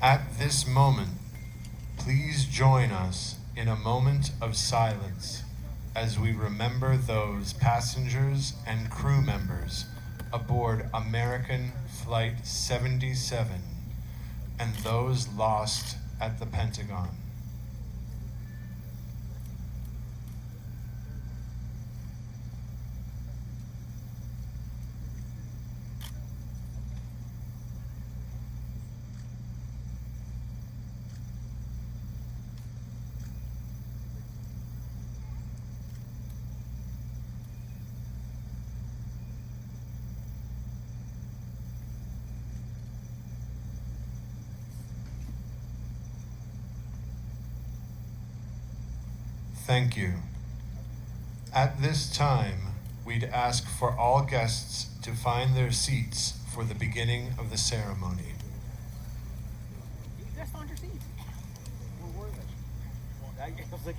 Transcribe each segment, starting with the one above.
At this moment, please join us in a moment of silence as we remember those passengers and crew members aboard American Flight 77 and those lost at the Pentagon. Thank you. At this time, we'd ask for all guests to find their seats for the beginning of the ceremony. You guys found your seats. Where were they? I was like,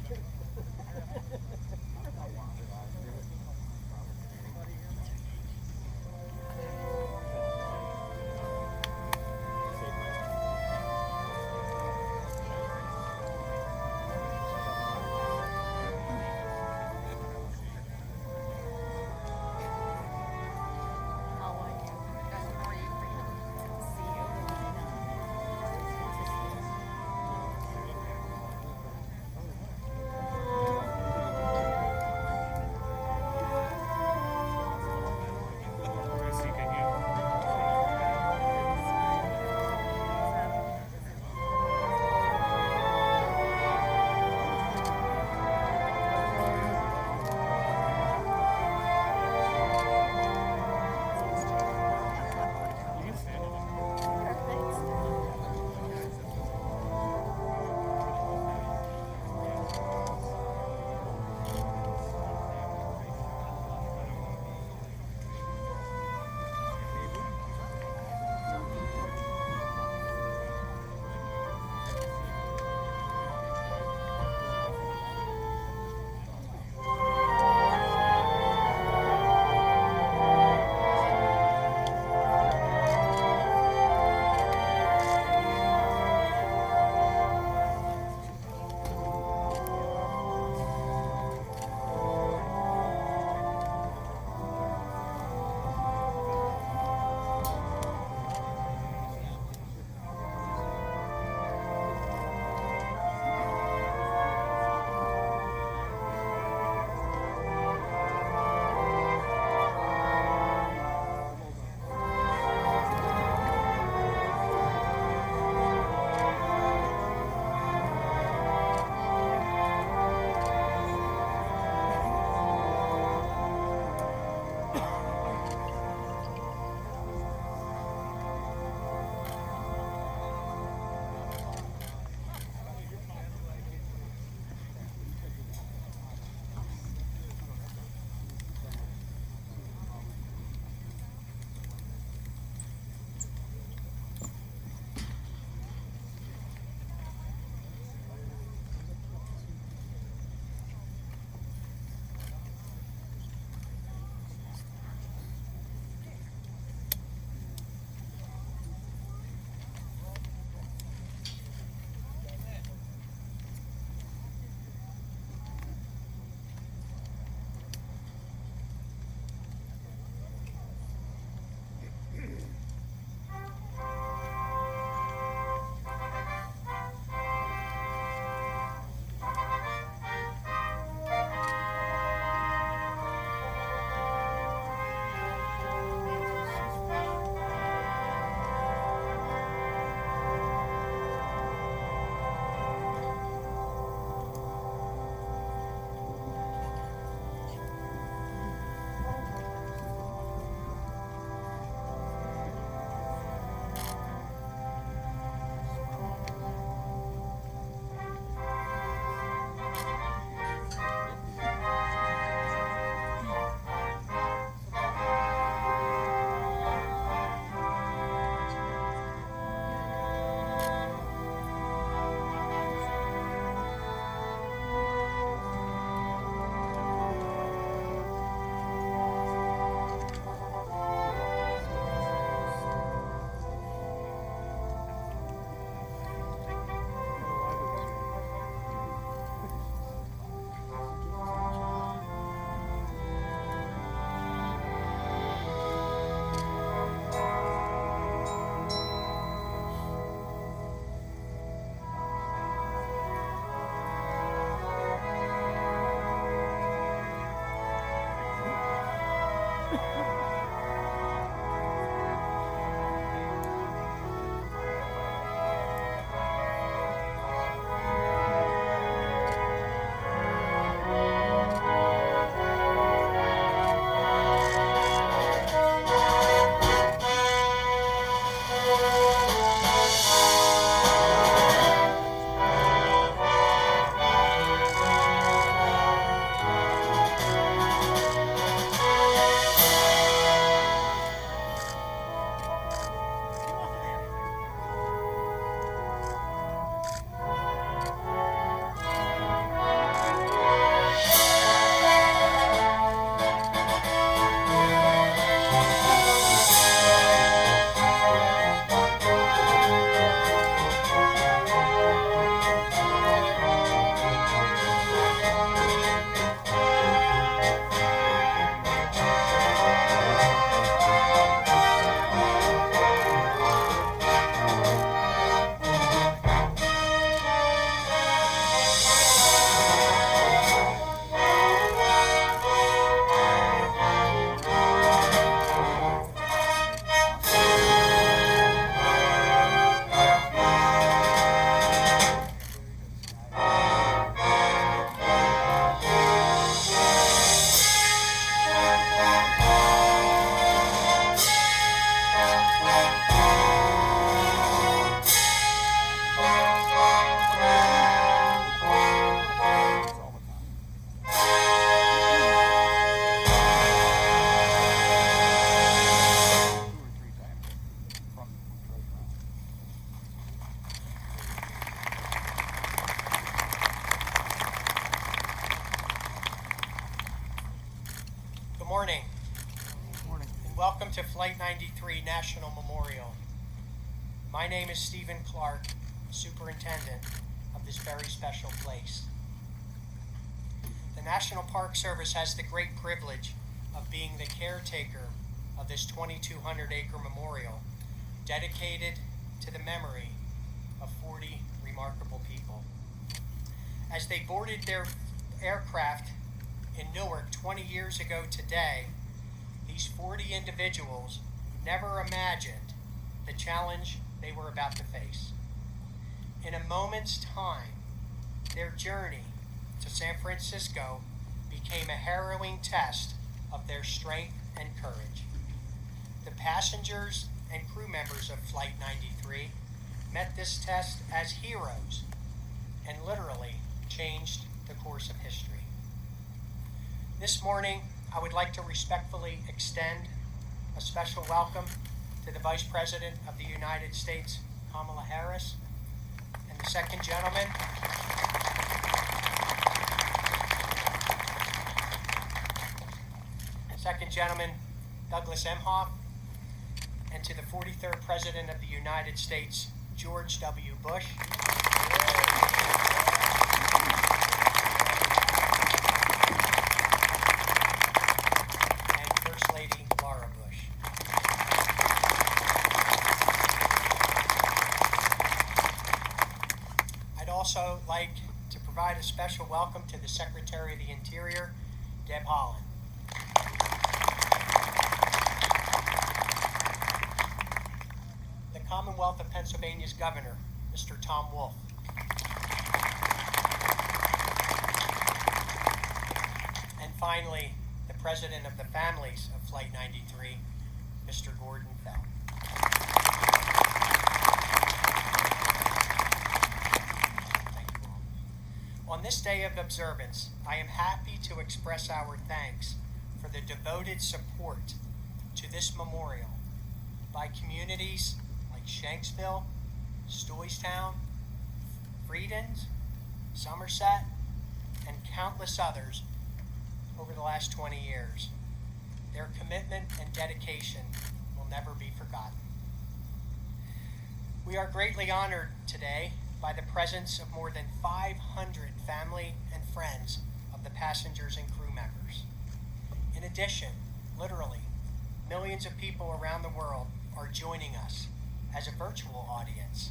Flight 93 National Memorial. My name is Stephen Clark, Superintendent of this very special place. The National Park Service has the great privilege of being the caretaker of this 2,200-acre memorial dedicated to the memory of 40 remarkable people. As they boarded their aircraft in Newark 20 years ago today, these 40 individuals never imagined the challenge they were about to face. In a moment's time, their journey to San Francisco became a harrowing test of their strength and courage. The passengers and crew members of Flight 93 met this test as heroes and literally changed the course of history. This morning, I would like to respectfully extend a special welcome to the Vice President of the United States, Pamela Harris, and the second gentleman, Douglas Emhoff, and to the 43rd President of the United States, George W. Bush. And First Lady Laura Bush. I'd also like to provide a special welcome to the Secretary of the Interior, Deb Haaland. Commonwealth of Pennsylvania's Governor, Mr. Tom Wolf. And finally, the President of the families of Flight 93, Mr. Gordon Phelp. Thank you all. On this day of observance, I am happy to express our thanks for the devoted support to this memorial by communities Shanksville, Stoystown, Friedens, Somerset, and countless others over the last 20 years. Their commitment and dedication will never be forgotten. We are greatly honored today by the presence of more than 500 family and friends of the passengers and crew members. In addition, literally, millions of people around the world are joining us as a virtual audience.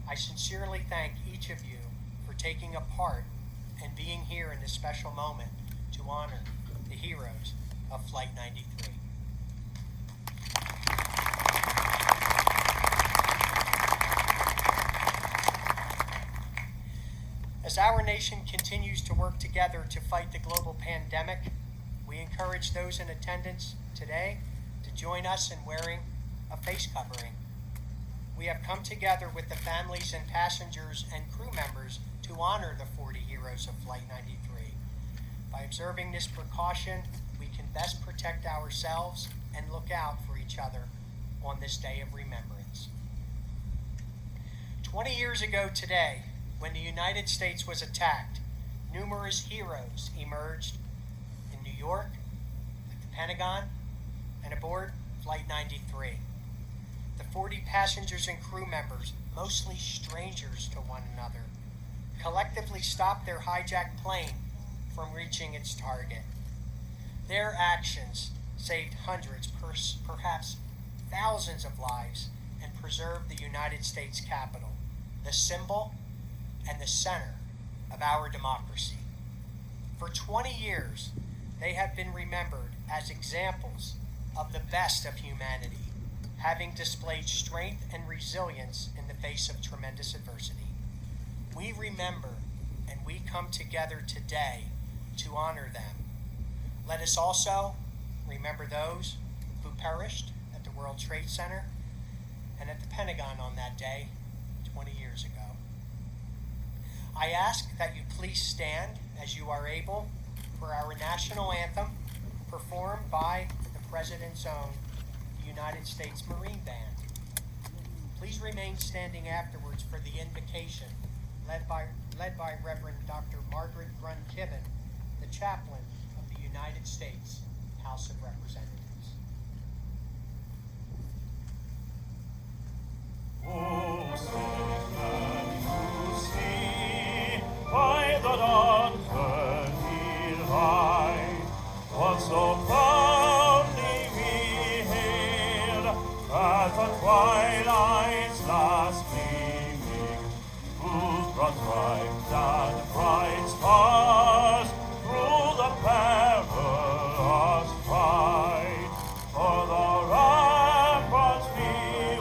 I sincerely thank each of you for taking a part and being here in this special moment to honor the heroes of Flight 93. As our nation continues to work together to fight the global pandemic, we encourage those in attendance today to join us in wearing a face covering. We have come together with the families and passengers and crew members to honor the 40 heroes of Flight 93. By observing this precaution, we can best protect ourselves and look out for each other on this day of remembrance. 20 years ago today, when the United States was attacked, numerous heroes emerged in New York, at the Pentagon, and aboard Flight 93. The 40 passengers and crew members, mostly strangers to one another, collectively stopped their hijacked plane from reaching its target. Their actions saved hundreds, perhaps thousands of lives and preserved the United States Capitol, the symbol and the center of our democracy. For 20 years, they have been remembered as examples of the best of humanity, having displayed strength and resilience in the face of tremendous adversity. We remember and we come together today to honor them. Let us also remember those who perished at the World Trade Center and at the Pentagon on that day 20 years ago. I ask that you please stand as you are able for our national anthem performed by the President's own United States Marine Band. Please remain standing afterwards for the invocation led by Reverend Dr. Margaret Grun-Kibben, the chaplain of the United States House of Representatives. Oh, sinner, you see, by the dawn's early light, what so proudly we hailed at the twilight's last gleaming, whose broad stripes and bright stars through the perilous fight for the ramparts we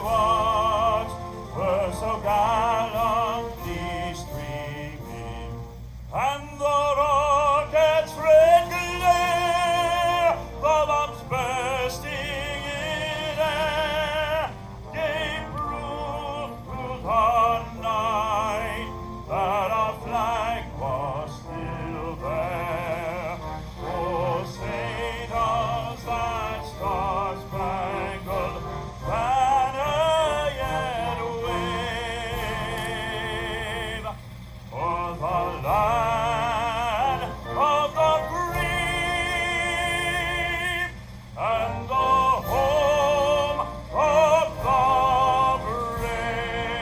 watched were so gallantly streaming, and the rockets' red glare, the bombs bursting in air, gave proof through the night that our flag was still there. Oh, say does that star-spangled banner yet wave o'er the land of the free and the home of the brave?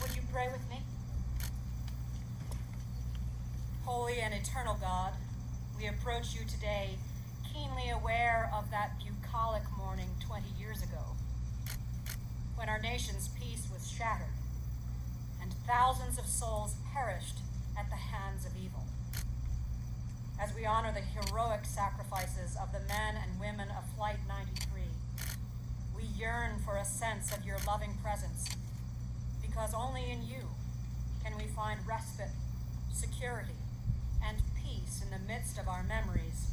Would you pray with me? Holy and eternal God, we approach you today keenly aware of that bucolic morning 20 years ago, when our nation's peace was shattered and thousands of souls perished at the hands of evil. As we honor the heroic sacrifices of the men and women of Flight 93, we yearn for a sense of your loving presence, because only in you can we find respite, security, and peace in the midst of our memories,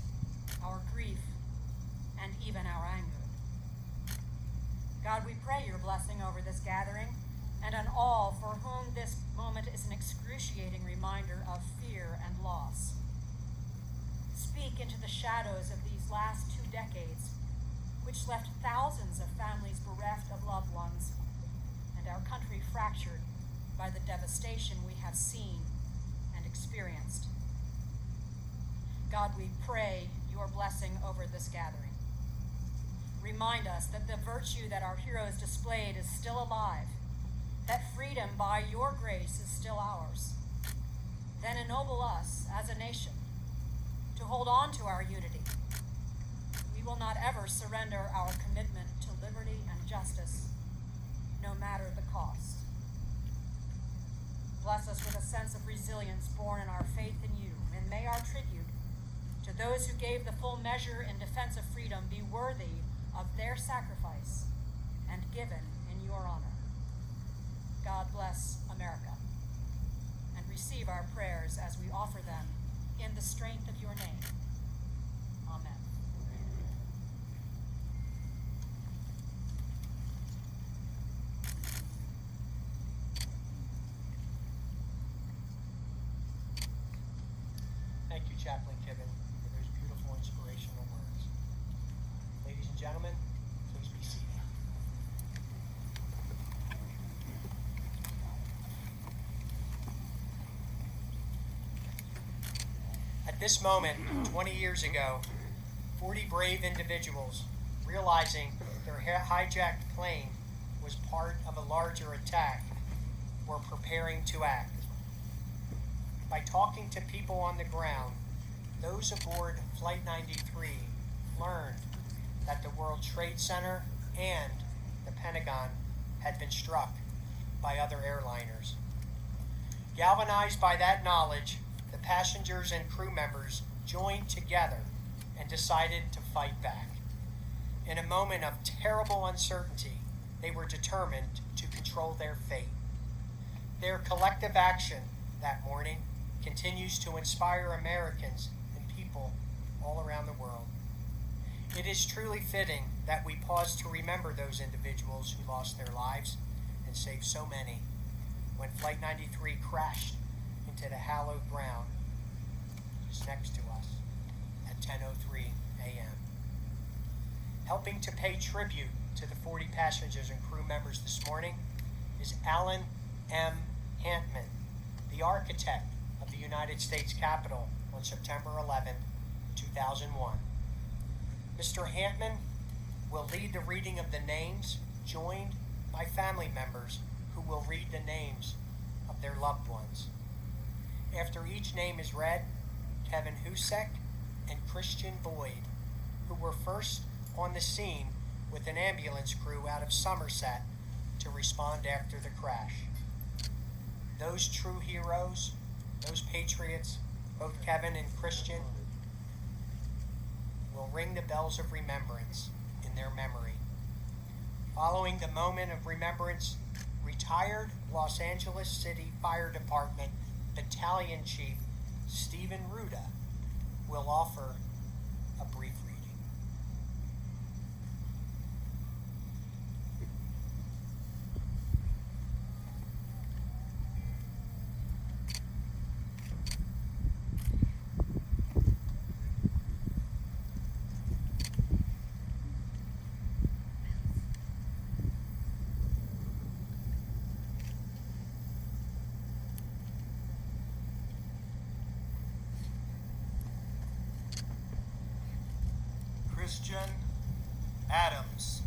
our grief, and even our anger. God, we pray your blessing over this gathering and on all for whom this moment is an excruciating reminder of fear and loss. Speak into the shadows of these last 2 decades, which left thousands of families bereft of loved ones and our country fractured by the devastation we have seen and experienced. God, we pray your blessing over this gathering. Remind us that the virtue that our heroes displayed is still alive, that freedom by your grace is still ours. Then ennoble us as a nation to hold on to our unity. We will not ever surrender our commitment to liberty and justice, no matter the cost. Bless us with a sense of resilience born in our faith in you, and may our tribute to those who gave the full measure in defense of freedom be worthy of their sacrifice and given in your honor. God bless America, and receive our prayers as we offer them in the strength of your name. Amen. Thank you, Chaplain Kibben, for those beautiful, inspirational words. Ladies and gentlemen, please be seated. At this moment, 20 years ago, 40 brave individuals, realizing their hijacked plane was part of a larger attack, were preparing to act. By talking to people on the ground, those aboard Flight 93 learned that the World Trade Center and the Pentagon had been struck by other airliners. Galvanized by that knowledge, the passengers and crew members joined together and decided to fight back. In a moment of terrible uncertainty, they were determined to control their fate. Their collective action that morning continues to inspire Americans and people all around the world. It is truly fitting that we pause to remember those individuals who lost their lives and saved so many when Flight 93 crashed into the hallowed ground just next to us at 10:03 a.m. Helping to pay tribute to the 40 passengers and crew members this morning is Alan M. Hantman, the architect of the United States Capitol on September 11, 2001. Mr. Hampman will lead the reading of the names, joined by family members who will read the names of their loved ones. After each name is read, Kevin Husek and Christian Boyd, who were first on the scene with an ambulance crew out of Somerset to respond after the crash. Those true heroes, those patriots, both Kevin and Christian, will ring the bells of remembrance in their memory. Following the moment of remembrance, retired Los Angeles City Fire Department Battalion Chief Stephen Ruda will offer a brief reading. Christian Adams.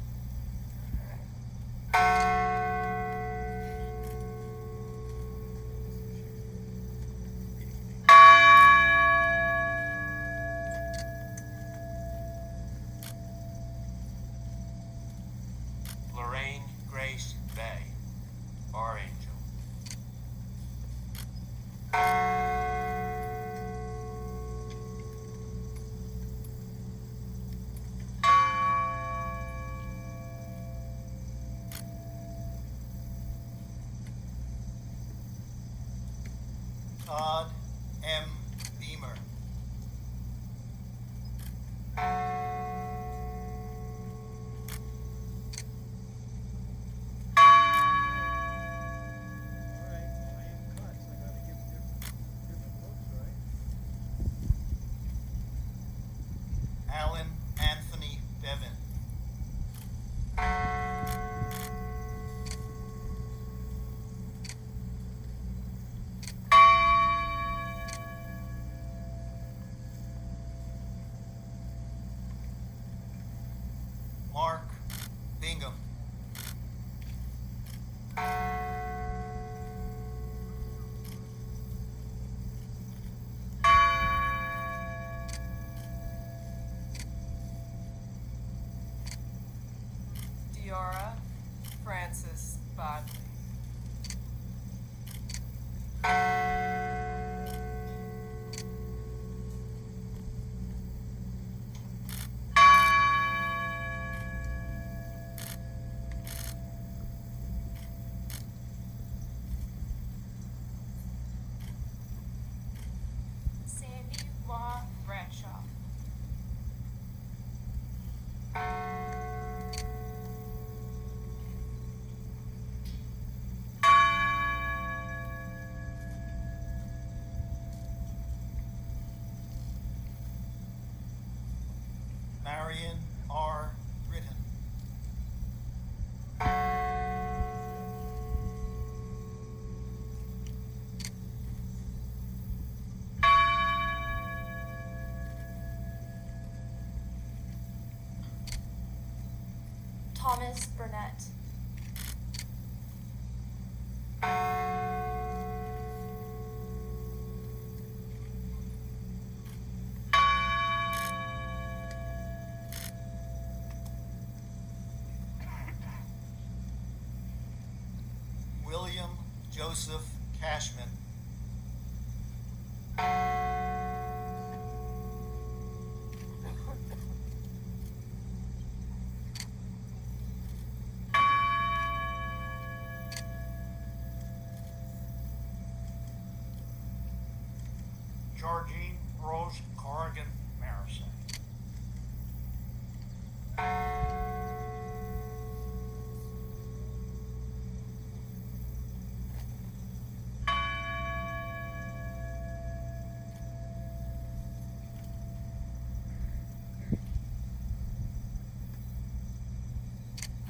Lorraine Grace Bay, our angel. Todd M. Beamer. Alan Anthony Bevan. Mark Bingham. Diora Francis Bodley. Sandy Law Bradshaw. Marion R. Britton. Thomas Burnett. William Joseph Cashman. Georgine Rose Corrigan Marison.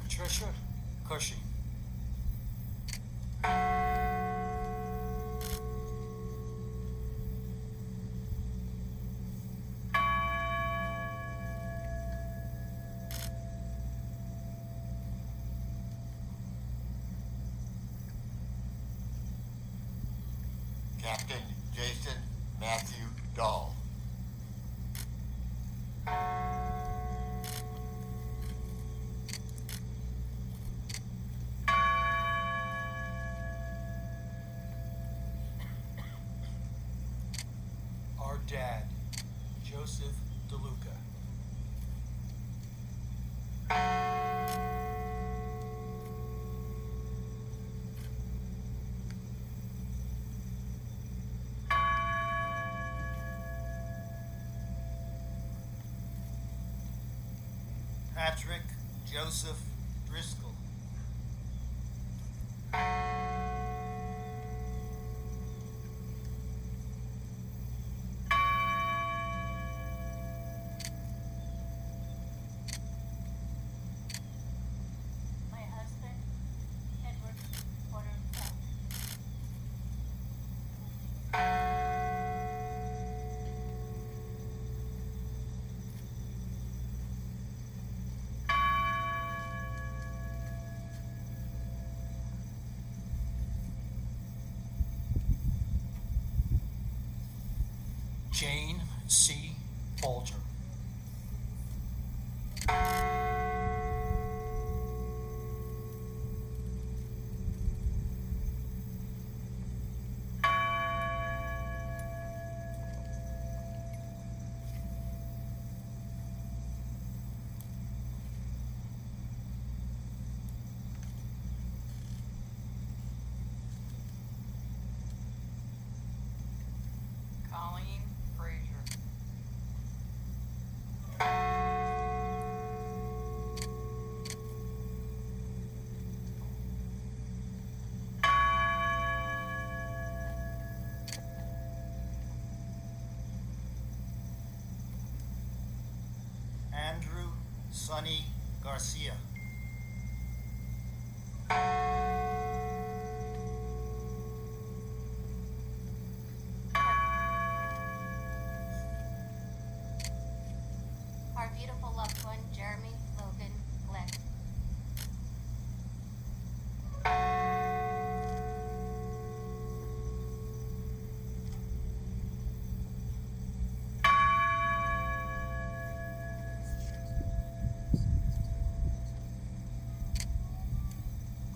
Patricia Cushing. Captain Jason Matthew Dahl. Our dad, Joseph DeLuca. Patrick Joseph Driscoll. My husband, Edward Porter Phelp. Jane C. Bolger. Colleen Frazier. Andrew Sonny Garcia. Our beautiful loved one, Jeremy Logan Glenn.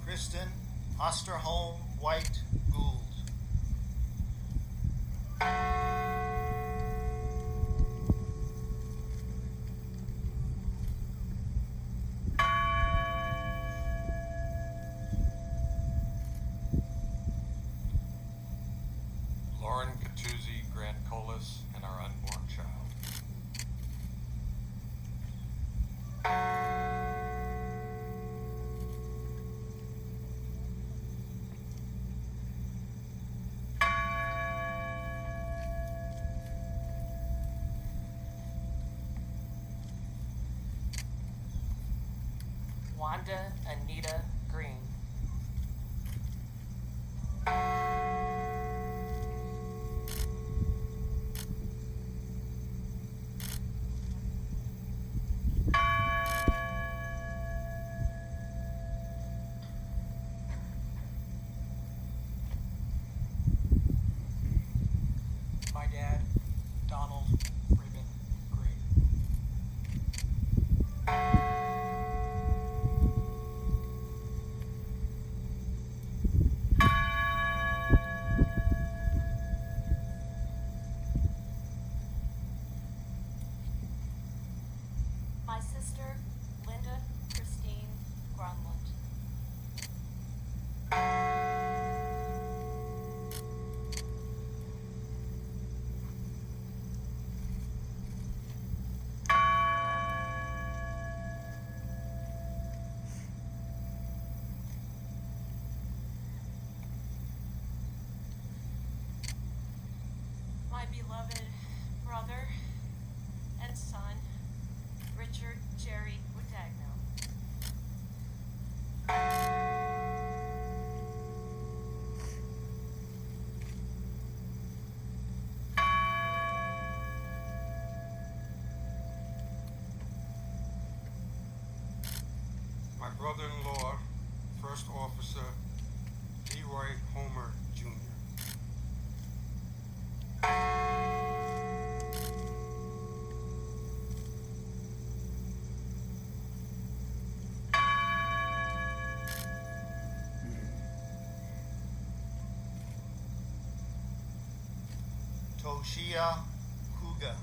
Kristen Osterholm White Gould. Lauren Catuzzi Grant-Colas and our unborn child. Wanda Anita Green. My dad, Donald Freeman Green. My sister, Linda Christine Grunland. My beloved brother and son, Richard Jerry Woodagno. My brother-in-law, First Officer Leroy Homer Jr. Hoshea Kuga.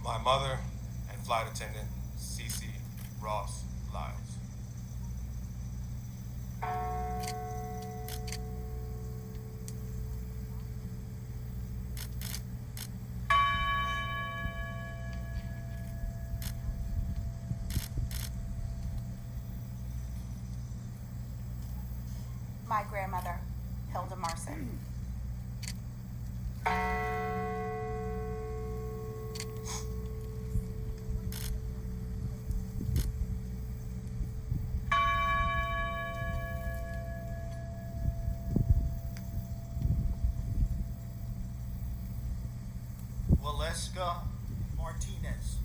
My mother and flight attendant C.C. Ross Lyles. My grandmother, Hilda Marson. Waleska Martinez.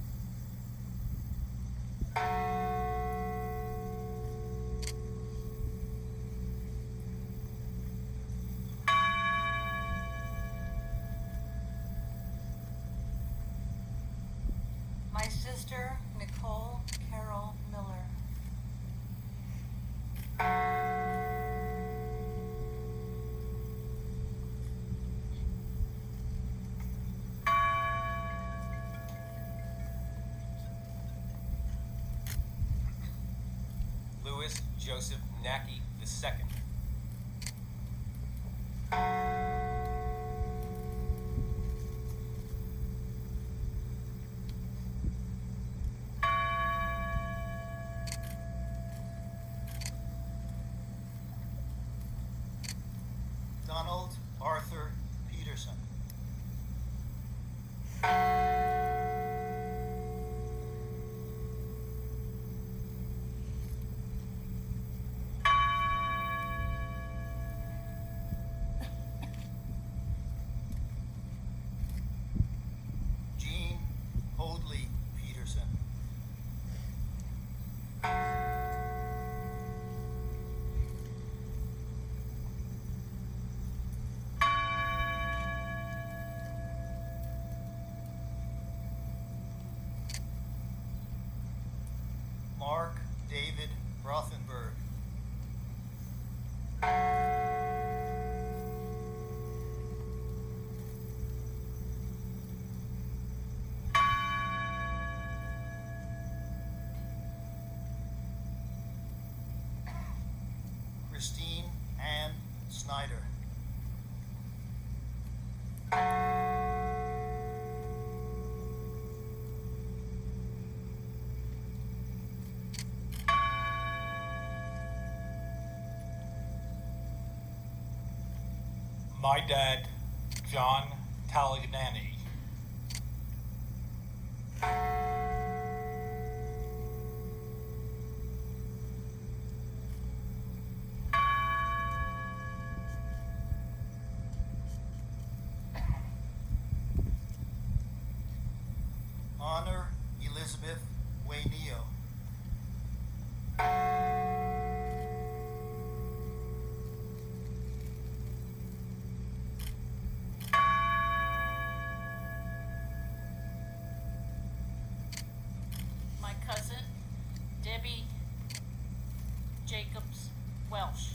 My sister, Nicole Carol Miller. Louis Joseph Nackey II. Donald Arthur Peterson. Jean Hoadley Peterson. Mark David Rothenberg. Christine Ann Snyder. My dad, John Talagnani. Honor Elizabeth Wayneo. My cousin, Debbie Jacobs Welsh.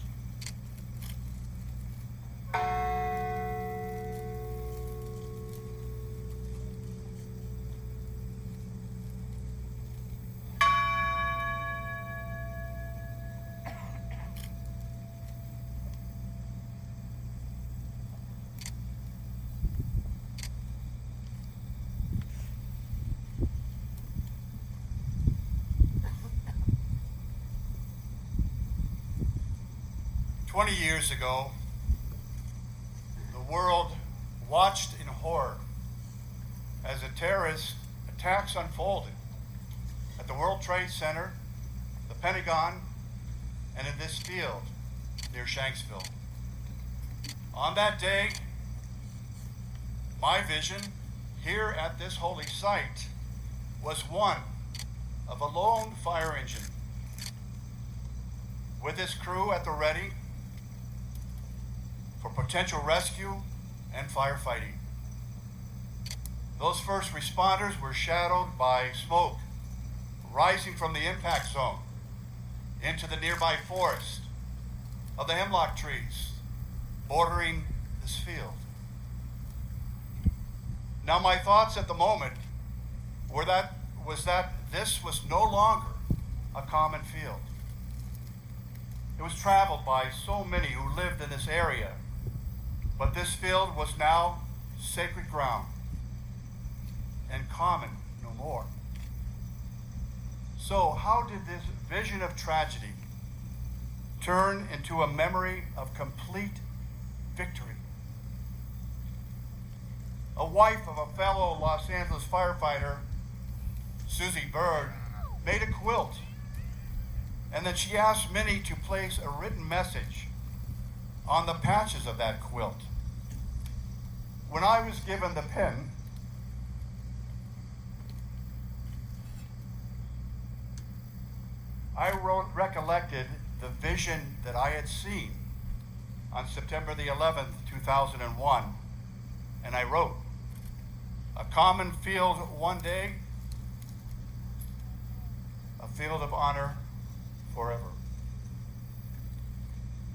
Years ago, the world watched in horror as a terrorist attacks unfolded at the World Trade Center, the Pentagon, and in this field near Shanksville. On that day, my vision here at this holy site was one of a lone fire engine with its crew at the ready for potential rescue and firefighting. Those first responders were shadowed by smoke rising from the impact zone into the nearby forest of the hemlock trees bordering this field. Now, my thoughts at the moment was that this was no longer a common field. It was traveled by so many who lived in this area, but this field was now sacred ground and common no more. So, how did this vision of tragedy turn into a memory of complete victory? A wife of a fellow Los Angeles firefighter, Susie Bird, made a quilt, and then she asked Minnie to place a written message on the patches of that quilt. When I was given the pen, I recollected the vision that I had seen on September the 11th, 2001, and I wrote, "A common field one day, a field of honor forever."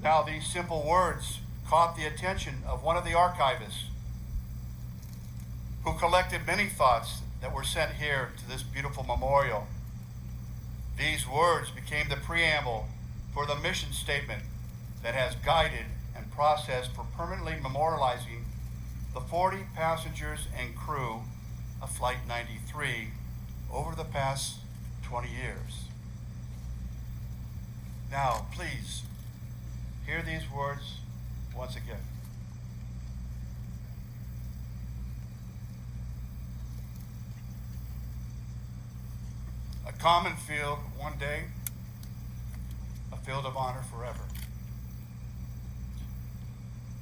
Now, these simple words caught the attention of one of the archivists who collected many thoughts that were sent here to this beautiful memorial. These words became the preamble for the mission statement that has guided and processed for permanently memorializing the 40 passengers and crew of Flight 93 over the past 20 years. Now, please, hear these words once again. A common field one day, a field of honor forever.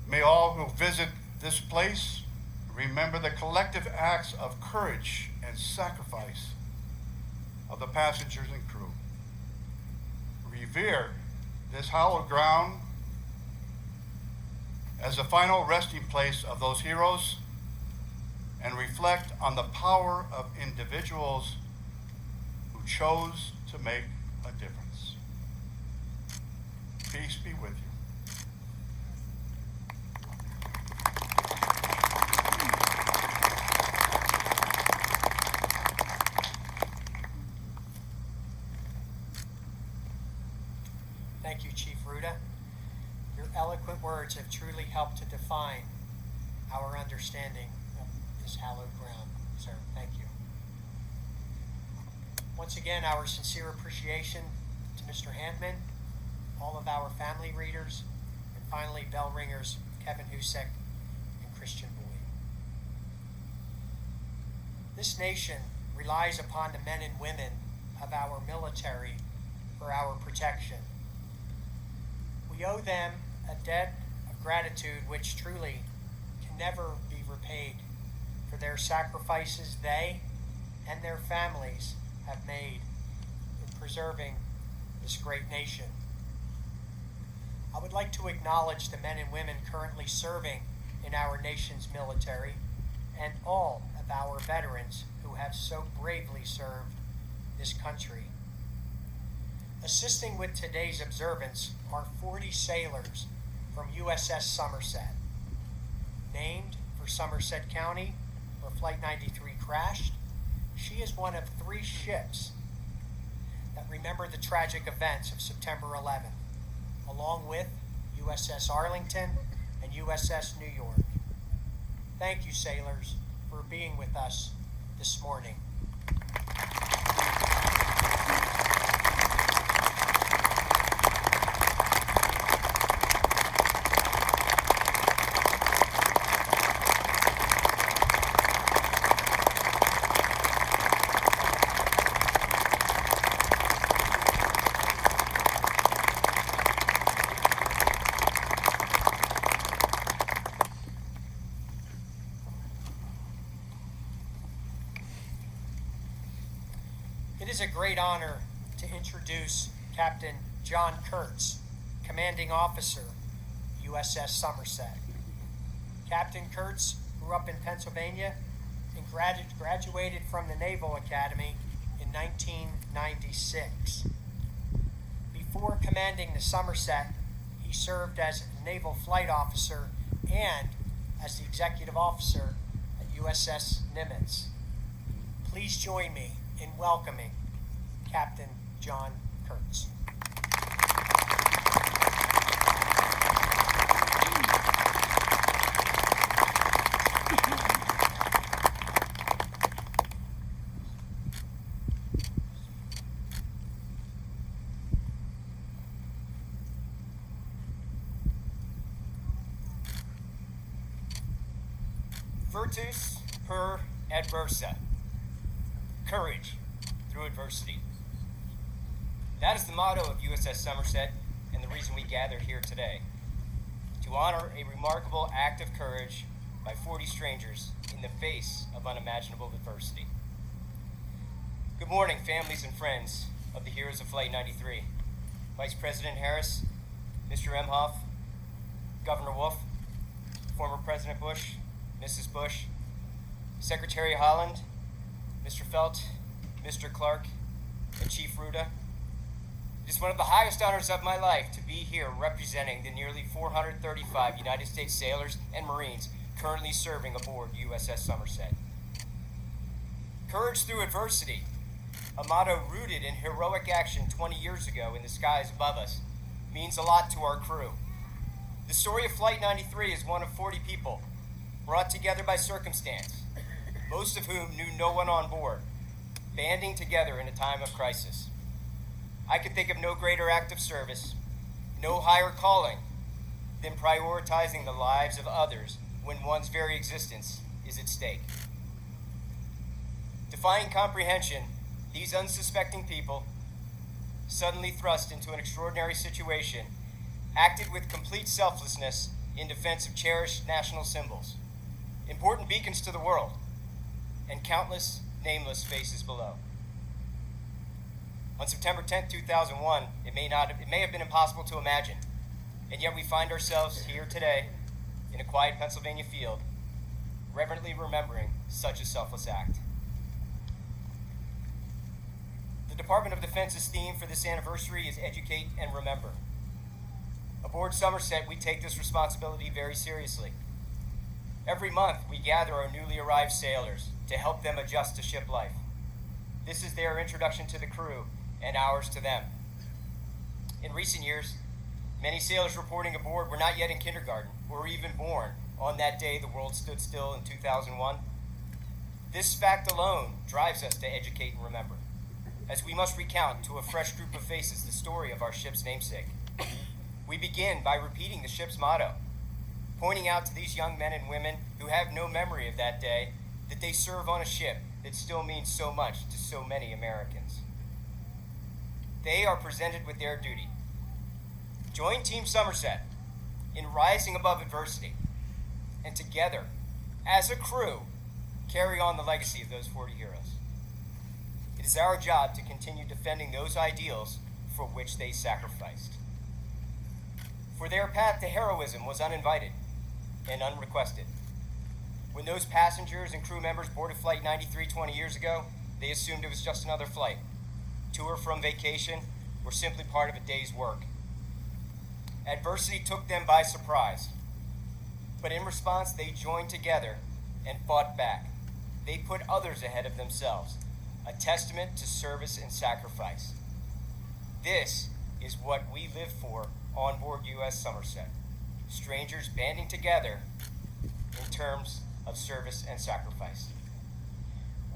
May all who visit this place remember the collective acts of courage and sacrifice of the passengers and crew. Revere this hallowed ground as the final resting place of those heroes, and reflect on the power of individuals who chose to make a difference. Peace be with you. Thank you, Chief Ruda. Your eloquent words have truly helped to define our understanding of this hallowed ground, sir. Thank you. Once again, our sincere appreciation to Mr. Handman, all of our family readers, and finally, bell ringers Kevin Husek and Christian Boyd. This nation relies upon the men and women of our military for our protection. We owe them a debt of gratitude which truly can never be repaid for their sacrifices they and their families have made in preserving this great nation. I would like to acknowledge the men and women currently serving in our nation's military and all of our veterans who have so bravely served this country. Assisting with today's observance are 40 sailors from USS Somerset, named for Somerset County, where Flight 93 crashed. She is one of 3 ships that remember the tragic events of September 11th, along with USS Arlington and USS New York. Thank you, sailors, for being with us this morning. It is a great honor to introduce Captain John Kurtz, Commanding Officer, USS Somerset. Captain Kurtz grew up in Pennsylvania and graduated from the Naval Academy in 1996. Before commanding the Somerset, he served as a naval flight officer and as the executive officer at USS Nimitz. Please join me in welcoming Captain John Kurtz. Virtus per adversa. Courage through adversity. That is the motto of USS Somerset and the reason we gather here today. To honor a remarkable act of courage by 40 strangers in the face of unimaginable adversity. Good morning, families and friends of the heroes of Flight 93. Vice President Harris, Mr. Emhoff, Governor Wolf, former President Bush, Mrs. Bush, Secretary Holland, Mr. Phelp, Mr. Clark, and Chief Ruda. It is one of the highest honors of my life to be here representing the nearly 435 United States sailors and Marines currently serving aboard USS Somerset. Courage through adversity, a motto rooted in heroic action 20 years ago in the skies above us, means a lot to our crew. The story of Flight 93 is one of 40 people brought together by circumstance, most of whom knew no one on board, banding together in a time of crisis. I could think of no greater act of service, no higher calling than prioritizing the lives of others when one's very existence is at stake. Defying comprehension, these unsuspecting people, suddenly thrust into an extraordinary situation, acted with complete selflessness in defense of cherished national symbols, important beacons to the world, and countless nameless faces below. On September 10, 2001, it may have been impossible to imagine, and yet we find ourselves here today in a quiet Pennsylvania field, reverently remembering such a selfless act. The Department of Defense's theme for this anniversary is Educate and Remember. Aboard Somerset, we take this responsibility very seriously. Every month, we gather our newly arrived sailors to help them adjust to ship life. This is their introduction to the crew and ours to them. In recent years, many sailors reporting aboard were not yet in kindergarten or even born on that day the world stood still in 2001. This fact alone drives us to educate and remember, as we must recount to a fresh group of faces the story of our ship's namesake. We begin by repeating the ship's motto, pointing out to these young men and women who have no memory of that day that they serve on a ship that still means so much to so many Americans. They are presented with their duty. Join Team Somerset in rising above adversity, and together, as a crew, carry on the legacy of those 40 heroes. It is our job to continue defending those ideals for which they sacrificed. For their path to heroism was uninvited and unrequested. When those passengers and crew members boarded Flight 93 20 years ago, they assumed it was just another flight, to or from vacation, or simply part of a day's work. Adversity took them by surprise, but in response, they joined together and fought back. They put others ahead of themselves, a testament to service and sacrifice. This is what we live for on board U.S. Somerset, strangers banding together in terms of service and sacrifice.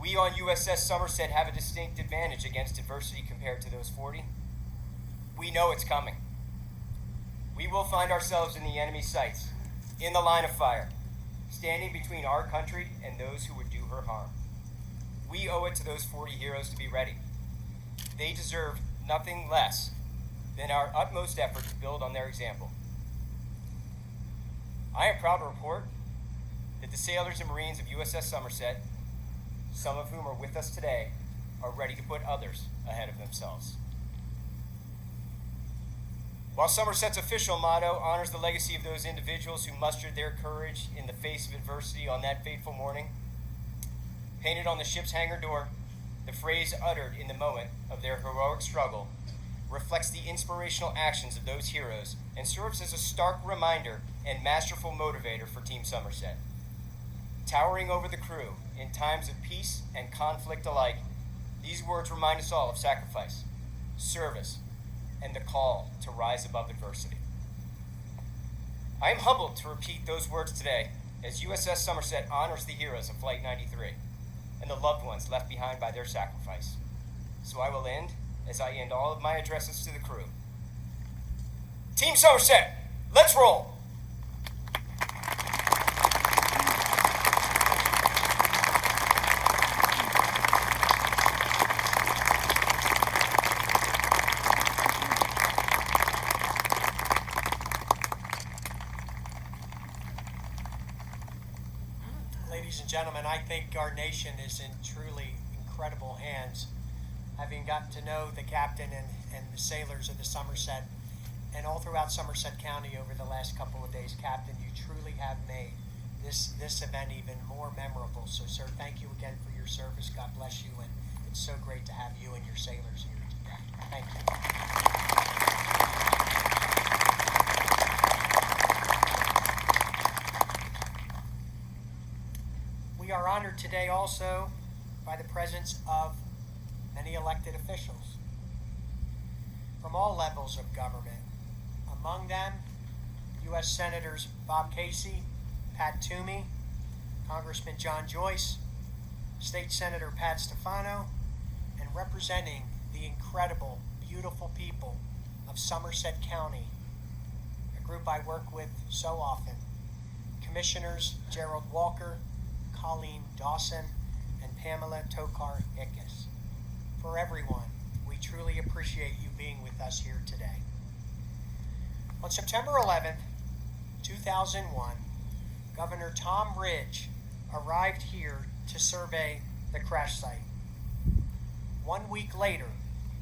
We on USS Somerset have a distinct advantage against adversity compared to those 40. We know it's coming. We will find ourselves in the enemy's sights, in the line of fire, standing between our country and those who would do her harm. We owe it to those 40 heroes to be ready. They deserve nothing less than our utmost effort to build on their example. I am proud to report that the sailors and Marines of USS Somerset, some of whom are with us today, are ready to put others ahead of themselves. While Somerset's official motto honors the legacy of those individuals who mustered their courage in the face of adversity on that fateful morning, painted on the ship's hangar door, the phrase uttered in the moment of their heroic struggle reflects the inspirational actions of those heroes and serves as a stark reminder and masterful motivator for Team Somerset. Towering over the crew in times of peace and conflict alike, these words remind us all of sacrifice, service, and the call to rise above adversity. I am humbled to repeat those words today as USS Somerset honors the heroes of Flight 93 and the loved ones left behind by their sacrifice. So I will end as I end all of my addresses to the crew. Team Somerset, let's roll! Ladies and gentlemen, I think our nation is in truly incredible hands. Having gotten to know the captain and the sailors of the Somerset and all throughout Somerset County over the last couple of days, Captain, you truly have made this event even more memorable. So, sir, thank you again for your service. God bless you, and it's so great to have you and your sailors here today. Thank you. We are honored today also by the presence of many elected officials from all levels of government. Among them, U.S. Senators Bob Casey, Pat Toomey, Congressman John Joyce, State Senator Pat Stefano, and representing the incredible, beautiful people of Somerset County, a group I work with so often, Commissioners Gerald Walker, Colleen Dawson, and Pamela Tokar-Ickes. For everyone, we truly appreciate you being with us here today. On September 11th, 2001, Governor Tom Ridge arrived here to survey the crash site. 1 week later,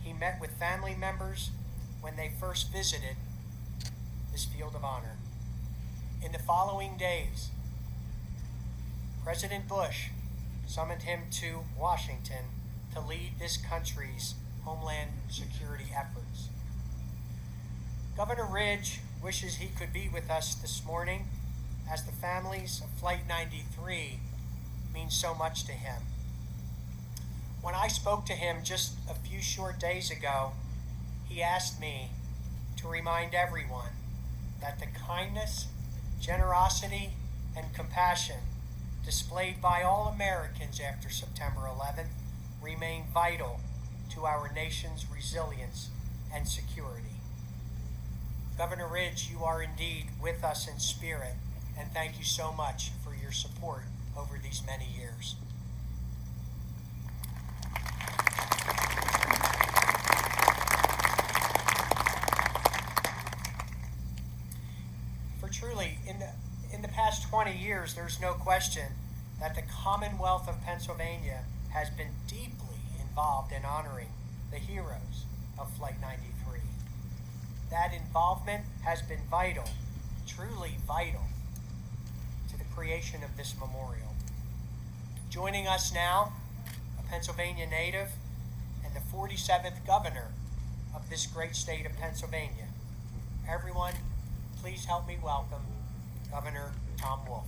he met with family members when they first visited this field of honor. In the following days, President Bush summoned him to Washington to lead this country's homeland security efforts. Governor Ridge wishes he could be with us this morning as the families of Flight 93 mean so much to him. When I spoke to him just a few short days ago, he asked me to remind everyone that the kindness, generosity, and compassion displayed by all Americans after September 11th remain vital to our nation's resilience and security. Governor Ridge, you are indeed with us in spirit, and thank you so much for your support over these many years. For truly, in the past 20 years, there's no question that the Commonwealth of Pennsylvania has been deeply involved in honoring the heroes of Flight 93. That involvement has been vital, truly vital, to the creation of this memorial. Joining us now, a Pennsylvania native and the 47th governor of this great state of Pennsylvania. Everyone, please help me welcome Governor Tom Wolf.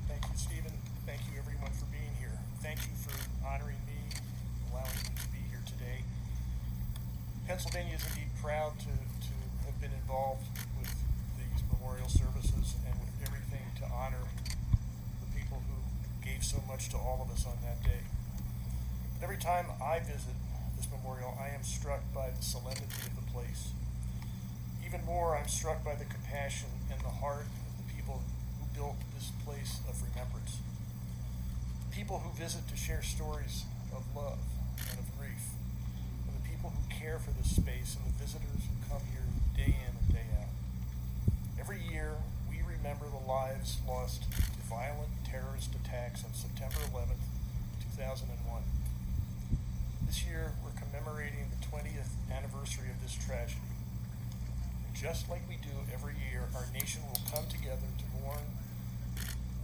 Thank you, Stephen. Thank you, everyone, for being here. Thank you for honoring me, allowing me to be here today. Pennsylvania is indeed proud to have been involved with these memorial services and with everything to honor the people who gave so much to all of us on that day. But every time I visit this memorial, I am struck by the solemnity of the place. Even more, I'm struck by the compassion and the heart of the people who built this place of remembrance. People who visit to share stories of love and of grief, and the people who care for this space and the visitors who come here day in and day out. Every year, we remember the lives lost to violent terrorist attacks on September 11th, 2001. This year, we're commemorating the 20th anniversary of this tragedy. And just like we do every year, our nation will come together to mourn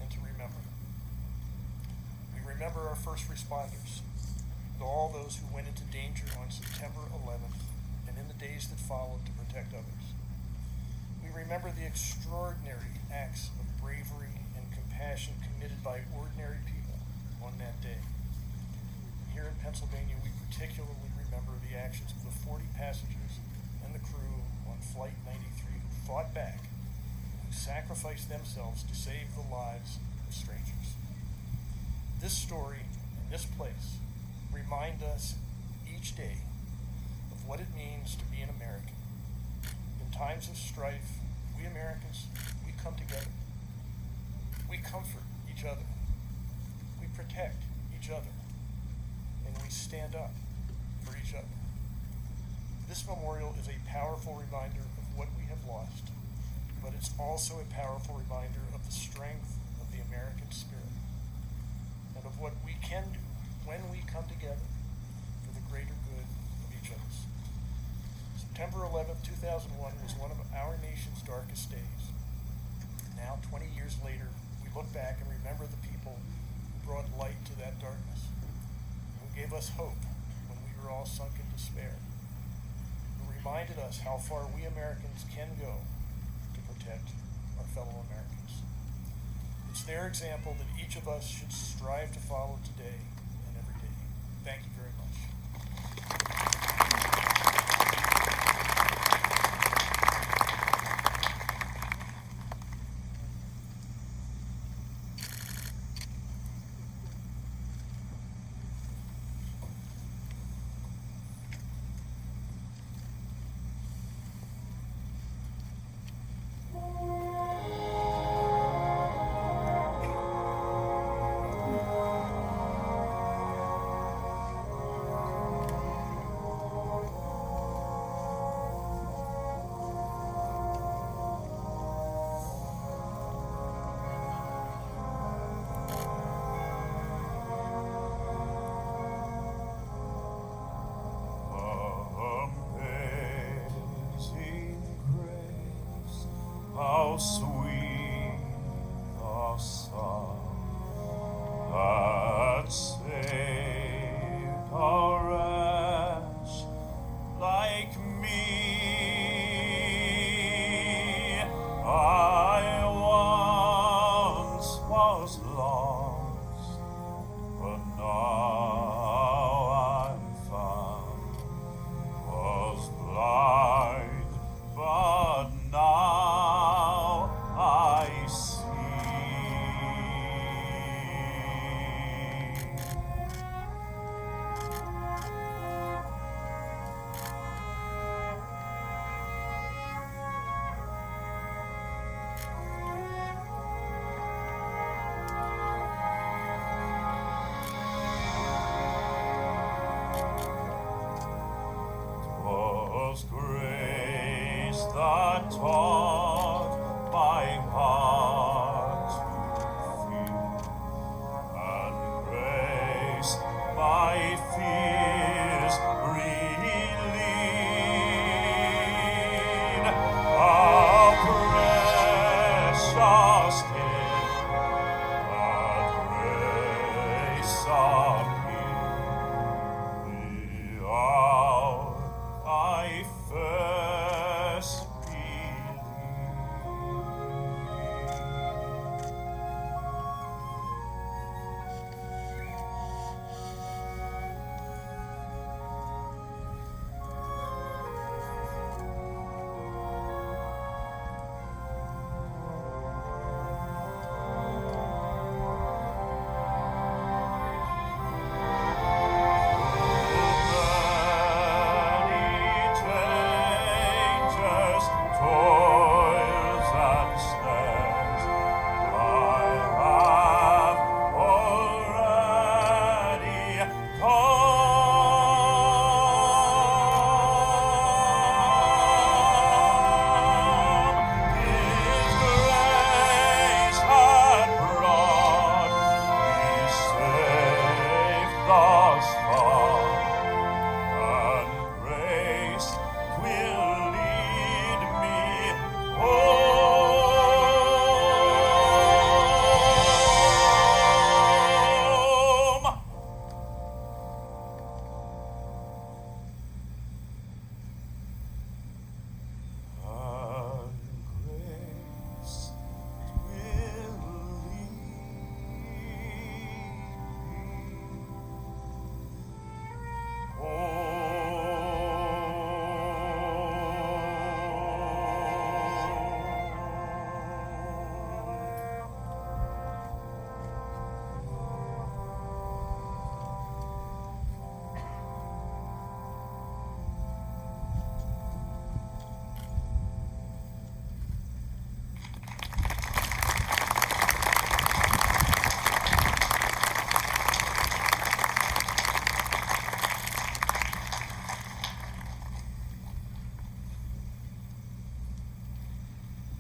and to remember. We remember our first responders, and all those who went into danger on September 11th and in the days that followed to protect others. We remember the extraordinary acts of bravery and compassion committed by ordinary people on that day. Here in Pennsylvania, we particularly remember the actions of the 40 passengers and the crew on Flight 93 who fought back, who sacrificed themselves to save the lives of strangers. This story and this place remind us each day of what it means to be an American. In times of strife, we Americans, we come together. We comfort each other. We protect each other. And we stand up for each other. This memorial is a powerful reminder of what we have lost, but it's also a powerful reminder of the strength of the American spirit and of what we can do when we come together for the greater good of each of us. September 11th, 2001 was one of our nation's darkest days. Now, 20 years later, we look back and remember the people who brought light to that darkness, who gave us hope when we were all sunk in despair, who reminded us how far we Americans can go to protect our fellow Americans. It's their example that each of us should strive to follow today and every day. Thank you very much. How sweet the sound that saved a wretch like me. I once was lost, but now I'm found. Was blind, but now I see. Was grace that taught my heart to feel, and grace my fears relieved. How precious did that grace appear, the hour I first believed.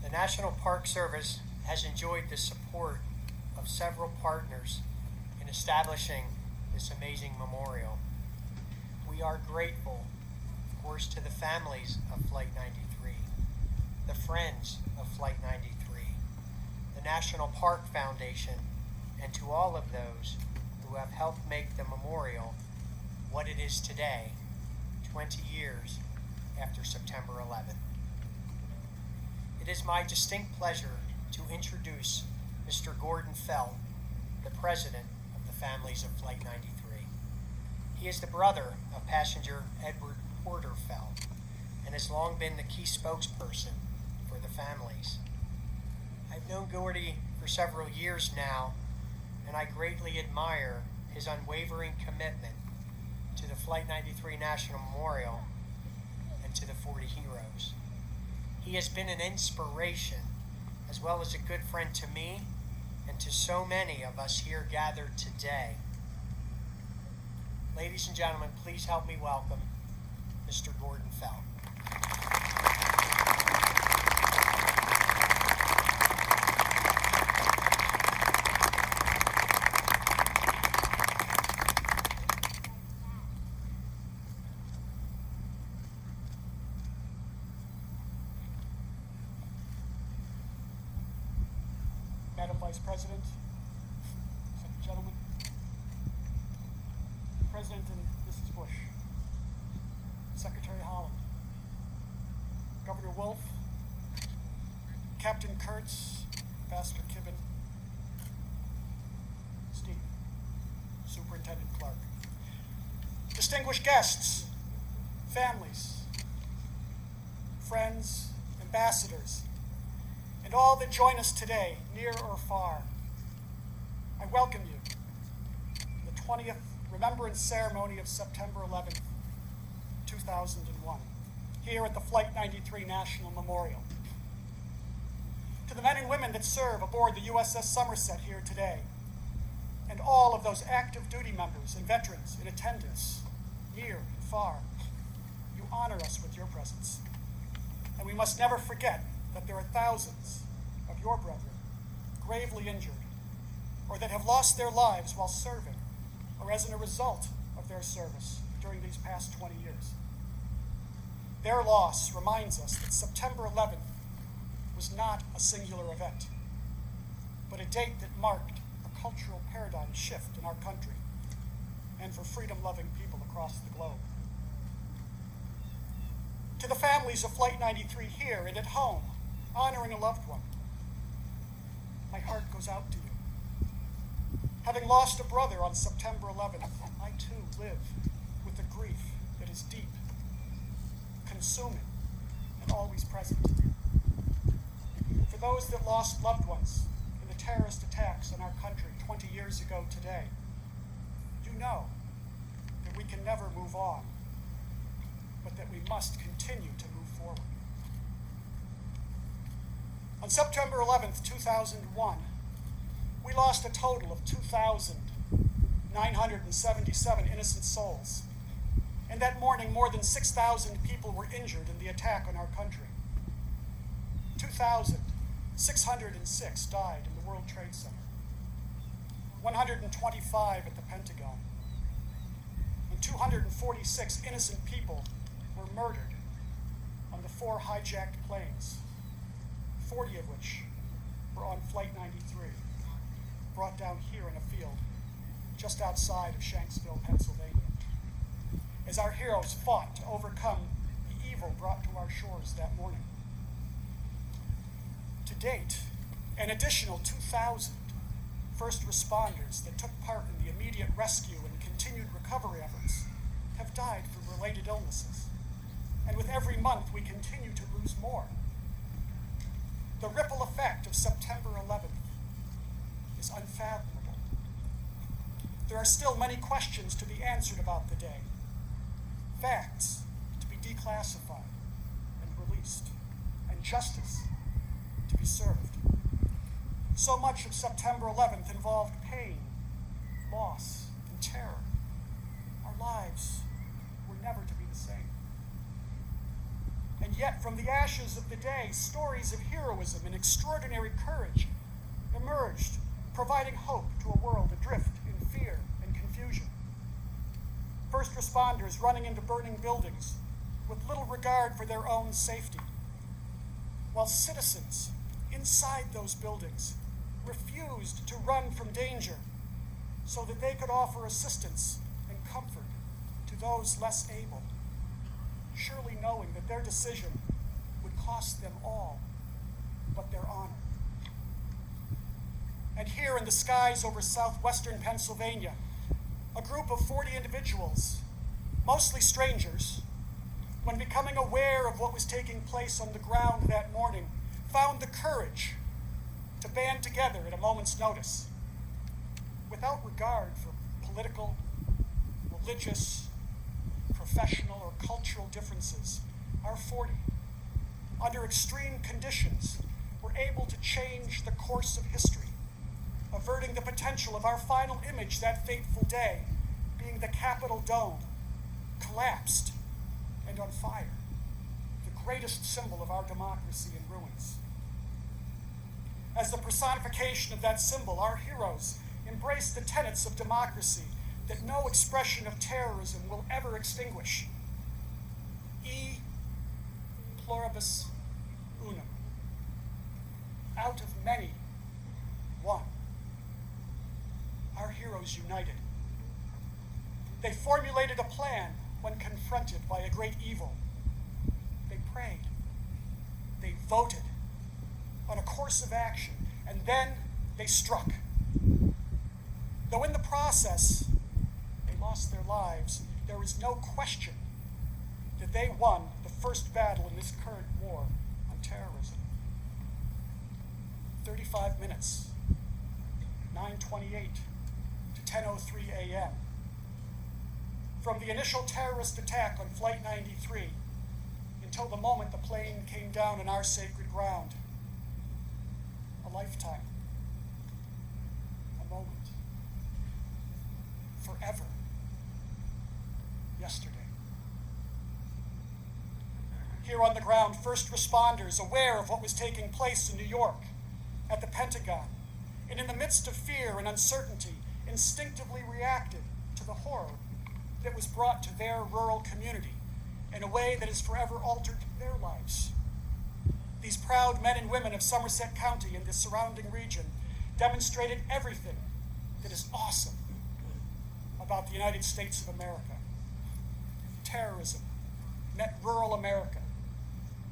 The National Park Service has enjoyed the support of several partners in establishing this amazing memorial. We are grateful, of course, to the families of Flight 93, the friends of Flight 93, the National Park Foundation, and to all of those who have helped make the memorial what it is today, 20 years after September 11th. It is my distinct pleasure to introduce Mr. Gordon Phelp, the president of the families of Flight 93. He is the brother of passenger Edward Porter Phelp and has long been the key spokesperson for the families. I've known Gordy for several years now, and I greatly admire his unwavering commitment to the Flight 93 National Memorial and to the 40 heroes. He has been an inspiration as well as a good friend to me and to so many of us here gathered today. Ladies and gentlemen, please help me welcome Mr. Gordon Phelp. Madam Vice President, gentlemen, President and Mrs. Bush, Secretary Holland, Governor Wolf, Captain Kurtz, Pastor Kibben, Steve, Superintendent Clark, distinguished guests, families, friends, ambassadors, and all that join us today, near or far. I welcome you to the 20th Remembrance Ceremony of September 11th, 2001, here at the Flight 93 National Memorial. To the men and women that serve aboard the USS Somerset here today, and all of those active duty members and veterans in attendance, near and far, you honor us with your presence. And we must never forget that there are thousands of your brethren gravely injured, or that have lost their lives while serving, or as a result of their service during these past 20 years. Their loss reminds us that September 11th was not a singular event, but a date that marked a cultural paradigm shift in our country and for freedom-loving people across the globe. To the families of Flight 93 here and at home, honoring a loved one, my heart goes out to you. Having lost a brother on September 11th, I too live with a grief that is deep, consuming, and always present. For those that lost loved ones in the terrorist attacks on our country 20 years ago today, you know that we can never move on, but that we must continue to move forward. On September 11th, 2001, we lost a total of 2,977 innocent souls. And that morning, more than 6,000 people were injured in the attack on our country. 2,606 died in the World Trade Center, 125 at the Pentagon, and 246 innocent people were murdered on the 4 hijacked planes, 40 of which were on Flight 93, brought down here in a field just outside of Shanksville, Pennsylvania, as our heroes fought to overcome the evil brought to our shores that morning. To date, an additional 2,000 first responders that took part in the immediate rescue and continued recovery efforts have died from related illnesses. And with every month, we continue to lose more. The ripple effect of September 11th is unfathomable. There are still many questions to be answered about the day, facts to be declassified and released, and justice to be served. So much of September 11th involved pain, loss, and terror. Our lives were never to be the same. And And yet, from the ashes of the day, stories of heroism and extraordinary courage emerged, providing hope to a world adrift in fear and confusion. First responders running into burning buildings with little regard for their own safety, while citizens inside those buildings refused to run from danger so that they could offer assistance and comfort to those less able, surely knowing that their decision would cost them all but their honor. And here in the skies over southwestern Pennsylvania, a group of 40 individuals, mostly strangers, when becoming aware of what was taking place on the ground that morning, found the courage to band together at a moment's notice, without regard for political, religious, professional, or cultural differences. Our 40, under extreme conditions, were able to change the course of history, averting the potential of our final image that fateful day, being the Capitol dome, collapsed and on fire, the greatest symbol of our democracy in ruins. As the personification of that symbol, our heroes embraced the tenets of democracy that no expression of terrorism will ever extinguish. E pluribus unum. Out of many, one. Our heroes united. They formulated a plan when confronted by a great evil. They prayed. They voted on a course of action, and then they struck. Though in the process, they lost their lives, there is no question that they won the first battle in this current war on terrorism. 35 minutes, 9:28 to 10:03 a.m. From the initial terrorist attack on Flight 93 until the moment the plane came down on our sacred ground. A lifetime. A moment. Forever. Yesterday. Here on the ground, first responders, aware of what was taking place in New York, at the Pentagon, and in the midst of fear and uncertainty, instinctively reacted to the horror that was brought to their rural community in a way that has forever altered their lives. These proud men and women of Somerset County and the surrounding region demonstrated everything that is awesome about the United States of America. Terrorism met rural America,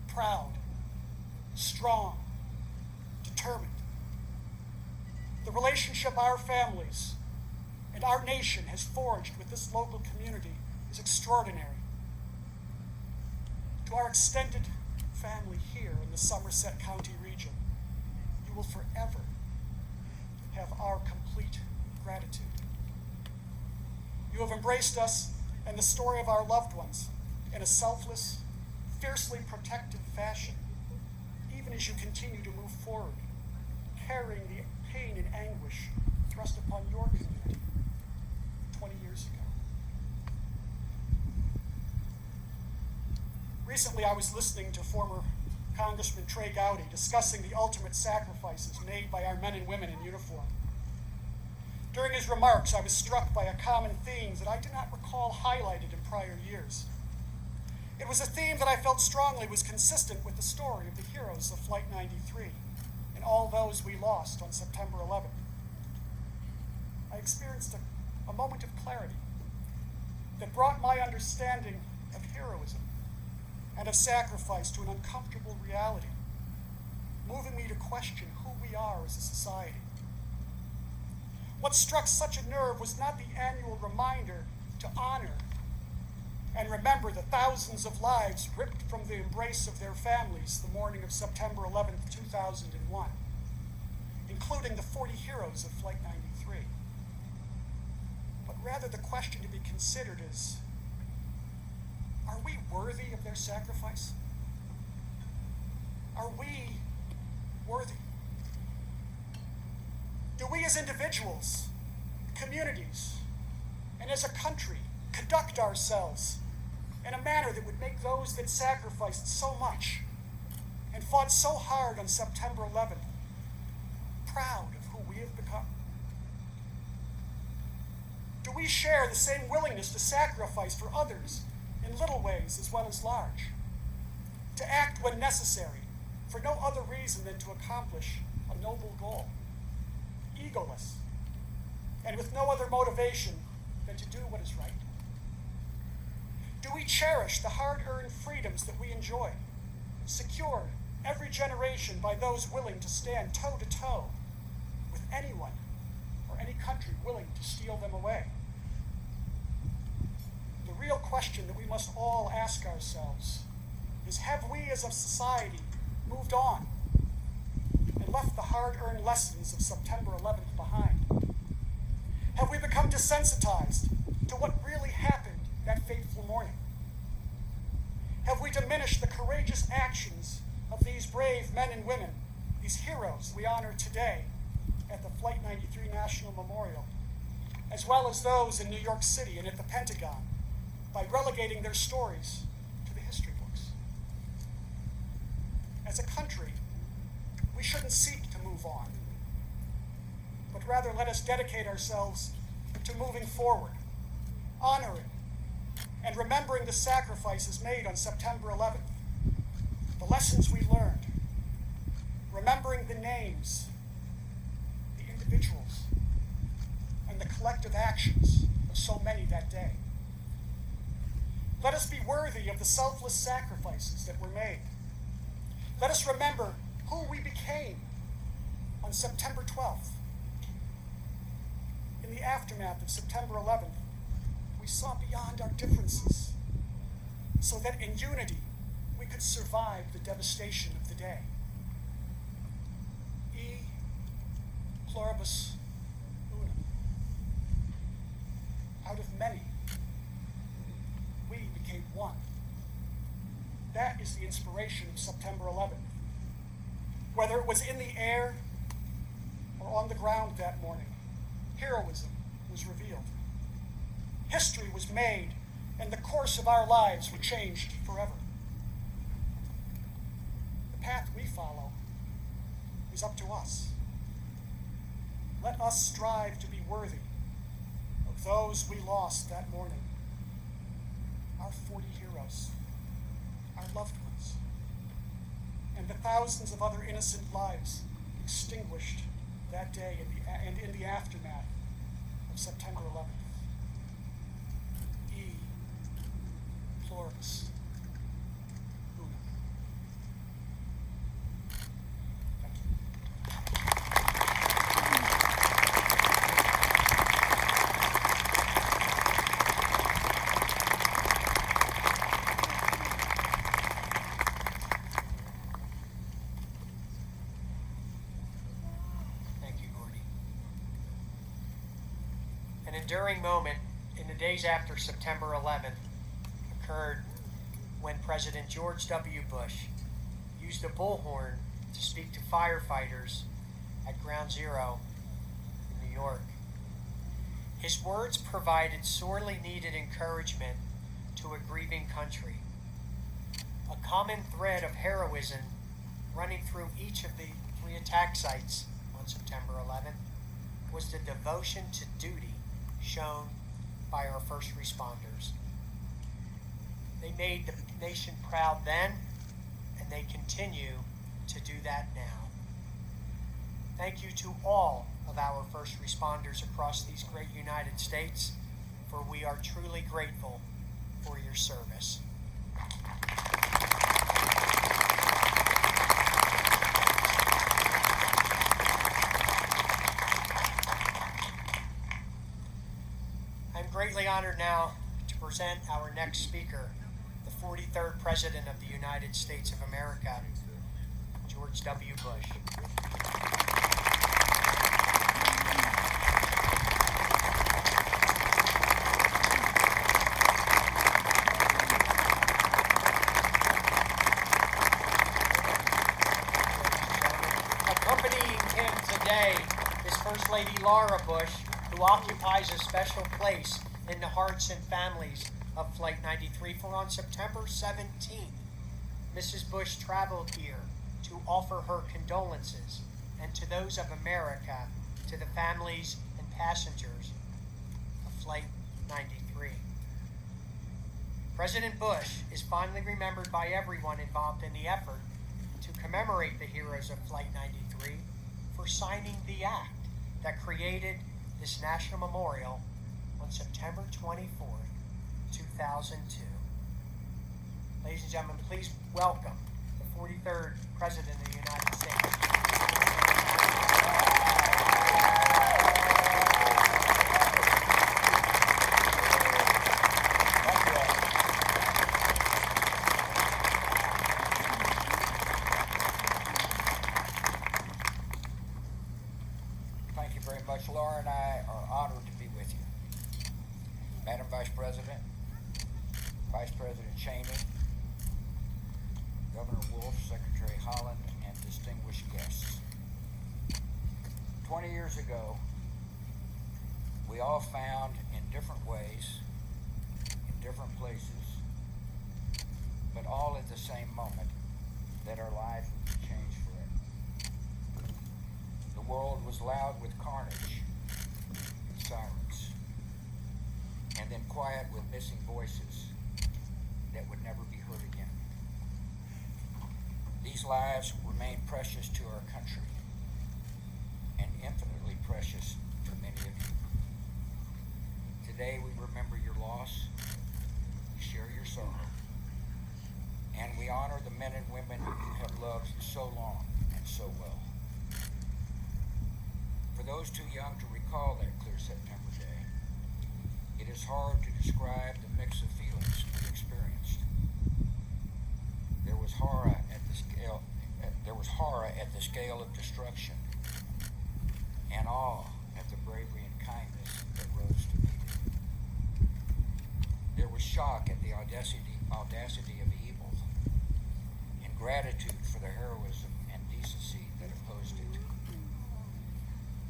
proud, strong, determined. The relationship our families and our nation has forged with this local community is extraordinary. To our extended family here in the Somerset County region, you will forever have our complete gratitude. You have embraced us and the story of our loved ones in a selfless, fiercely protective fashion, even as you continue to move forward, carrying the pain and anguish thrust upon your community 20 years ago. Recently, I was listening to former Congressman Trey Gowdy discussing the ultimate sacrifices made by our men and women in uniform. During his remarks, I was struck by a common theme that I do not recall highlighted in prior years. It was a theme that I felt strongly was consistent with the story of the heroes of Flight 93 and all those we lost on September 11th. I experienced a moment of clarity that brought my understanding of heroism and of sacrifice to an uncomfortable reality, moving me to question who we are as a society. What struck such a nerve was not the annual reminder to honor and remember the thousands of lives ripped from the embrace of their families the morning of September 11th, 2001, including the 40 heroes of Flight 93. But rather the question to be considered is, are we worthy of their sacrifice? Are we worthy? Do we as individuals, communities, and as a country conduct ourselves in a manner that would make those that sacrificed so much and fought so hard on September 11th proud of who we have become? Do we share the same willingness to sacrifice for others in little ways as well as large? To act when necessary for no other reason than to accomplish a noble goal, egoless, and with no other motivation than to do what is right? Do we cherish the hard-earned freedoms that we enjoy, secured every generation by those willing to stand toe-to-toe with anyone or any country willing to steal them away? The real question that we must all ask ourselves is, have we as a society moved on and left the hard-earned lessons of September 11th behind? Have we become desensitized to what really happened that fateful morning? Have we diminished the courageous actions of these brave men and women, these heroes we honor today at the Flight 93 National Memorial, as well as those in New York City and at the Pentagon, by relegating their stories to the history books? As a country, we shouldn't seek to move on, but rather let us dedicate ourselves to moving forward, honoring and remembering the sacrifices made on September 11th, the lessons we learned, remembering the names, the individuals, and the collective actions of so many that day. Let us be worthy of the selfless sacrifices that were made. Let us remember who we became on September 12th. In the aftermath of September 11th, we saw beyond our differences so that in unity we could survive the devastation of the day. E pluribus unum. Out of many, we became one. That is the inspiration of September 11th. Whether it was in the air or on the ground that morning, heroism was revealed. History was made, and the course of our lives were changed forever. The path we follow is up to us. Let us strive to be worthy of those we lost that morning. Our 40 heroes, our loved ones, and the thousands of other innocent lives extinguished that day and in the aftermath of September 11th. E pluribus unum. Thank you. Thank you, Gordy. An enduring moment in the days after September 11th occurred when President George W. Bush used a bullhorn to speak to firefighters at Ground Zero in New York. His words provided sorely needed encouragement to a grieving country. A common thread of heroism running through each of the 3 attack sites on September 11th was the devotion to duty shown by our first responders. They made the nation proud then, and they continue to do that now. Thank you to all of our first responders across these great United States, for we are truly grateful for your service. I'm greatly honored now to present our next speaker, the 43rd President of the United States of America, George W. Bush. Accompanying him today is First Lady Laura Bush, who occupies a special place in the hearts and families of Flight 93, for on September 17th, Mrs. Bush traveled here to offer her condolences and to those of America to the families and passengers of Flight 93. President Bush is fondly remembered by everyone involved in the effort to commemorate the heroes of Flight 93 for signing the act that created this national memorial on September 24th, 2002. Ladies and gentlemen, please welcome the 43rd President of the United States. Thank you very much. Laura and I are honored to be with you. Madam Vice President, Vice President Cheney, Governor Wolf, Secretary Holland, and distinguished guests. 20 years ago, we all found in different ways, in different places, but all at the same moment, that our lives would be changed forever. The world was loud with carnage and sirens, and then quiet with missing voices that would never be heard again. These lives remain precious to our country, and infinitely precious to many of you. Today we remember your loss, we share your sorrow, and we honor the men and women you have loved so long and so well. For those too young to recall that clear September day, it is hard to describe the mix of feelings we experienced. There was horror at the scale of destruction, and awe at the bravery and kindness that rose to meet it. There was shock at the audacity of evil, and gratitude for the heroism and decency that opposed it.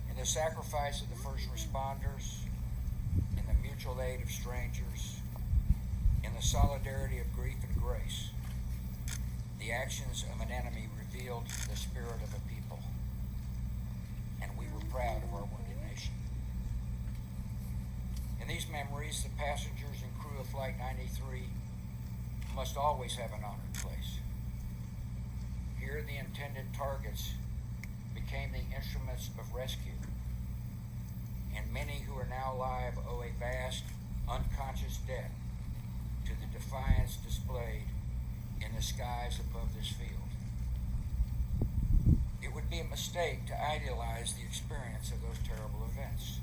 In the sacrifice of the first responders, in the mutual aid of strangers, in the solidarity of grief and grace, the actions of an enemy revealed the spirit of a people, and we were proud of our wounded nation. In these memories, the passengers and crew of Flight 93 must always have an honored place. Here, the intended targets became the instruments of rescue, and many who are now alive owe a vast, unconscious debt to the defiance displayed in the skies above this field. It would be a mistake to idealize the experience of those terrible events.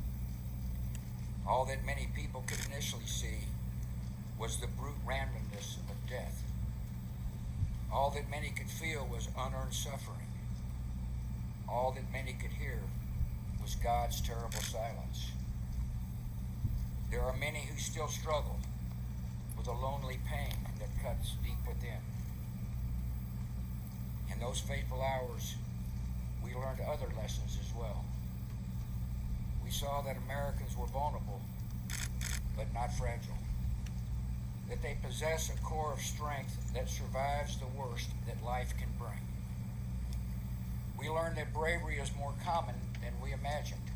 All that many people could initially see was the brute randomness of death. All that many could feel was unearned suffering. All that many could hear was God's terrible silence. There are many who still struggle with a lonely pain that cuts deep within. In those fateful hours, we learned other lessons as well. We saw that Americans were vulnerable, but not fragile. That they possess a core of strength that survives the worst that life can bring. We learned that bravery is more common than we imagined,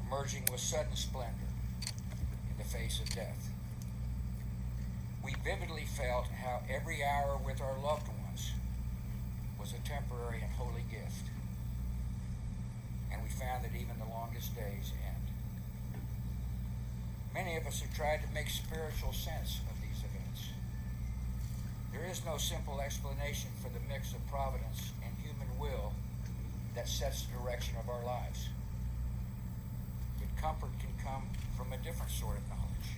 emerging with sudden splendor in the face of death. We vividly felt how every hour with our loved ones was a temporary and holy gift, and we found that even the longest days end. Many of us have tried to make spiritual sense of these events. There is no simple explanation for the mix of providence and human will that sets the direction of our lives. But comfort can come from a different sort of knowledge.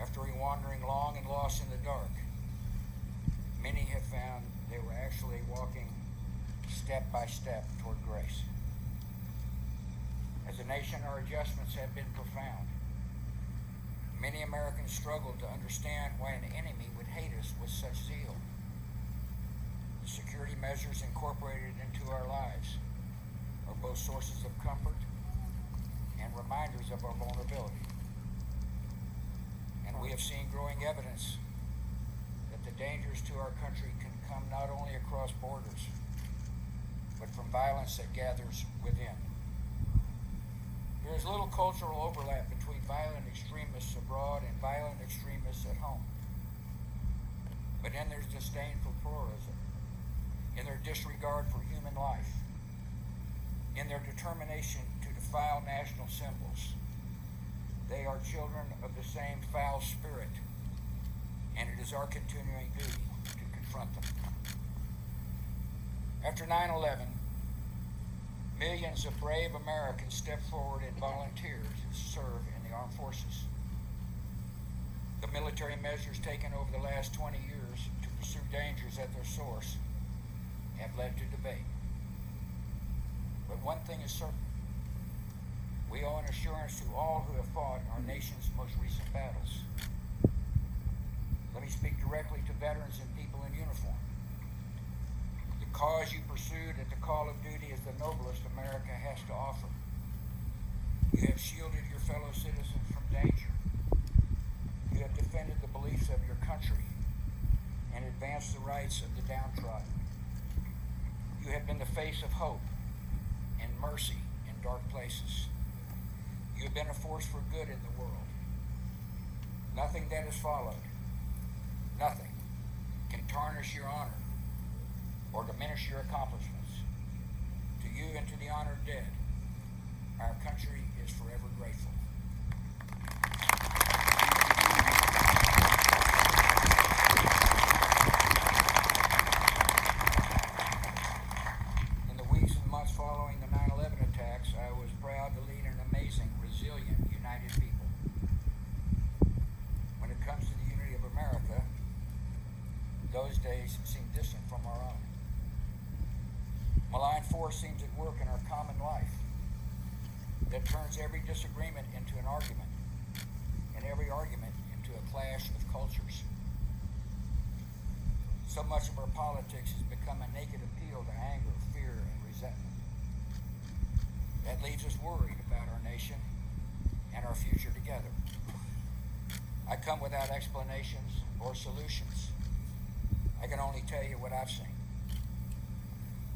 After wandering long and lost in the dark, many have found they were actually walking step by step toward grace. As a nation, our adjustments have been profound. Many Americans struggled to understand why an enemy would hate us with such zeal. The security measures incorporated into our lives are both sources of comfort and reminders of our vulnerability. we have seen growing evidence that the dangers to our country can come not only across borders, but from violence that gathers within. There is little cultural overlap between violent extremists abroad and violent extremists at home. But in their disdain for pluralism, in their disregard for human life, in their determination to defile national symbols, they are children of the same foul spirit, and it is our continuing duty to confront them. After 9/11, millions of brave Americans stepped forward and volunteered to serve in the armed forces. The military measures taken over the last 20 years to pursue dangers at their source have led to debate. But one thing is certain. We owe an assurance to all who have fought our nation's most recent battles. Let me speak directly to veterans and people in uniform. The cause you pursued at the call of duty is the noblest America has to offer. You have shielded your fellow citizens from danger. You have defended the beliefs of your country and advanced the rights of the downtrodden. You have been the face of hope and mercy in dark places. You have been a force for good in the world. Nothing that has followed, nothing, can tarnish your honor or diminish your accomplishments. To you and to the honored dead, our country is forever grateful. In the weeks and months following the 9/11 attacks, I was proud to lead an amazing, resilient, united people. When it comes to the unity of America, those days seem distant from our own. Malign force seems at work in our common life that turns every disagreement into an argument, and every argument into a clash of cultures. So much of our politics has become a naked appeal to anger, fear, and resentment. That leaves us worried about our nation and our future together. I come without explanations or solutions. I can only tell you what I've seen.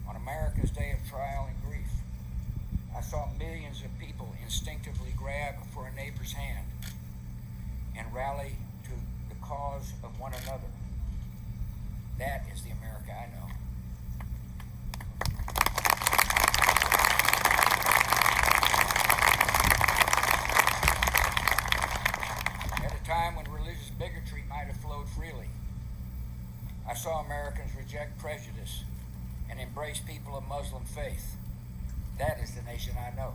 On America's day of trial and grief, I saw millions of people instinctively grab for a neighbor's hand and rally to the cause of one another. That is the America I know. At a time when religious bigotry might have flowed freely, I saw Americans reject prejudice and embrace people of Muslim faith. That is the nation I know.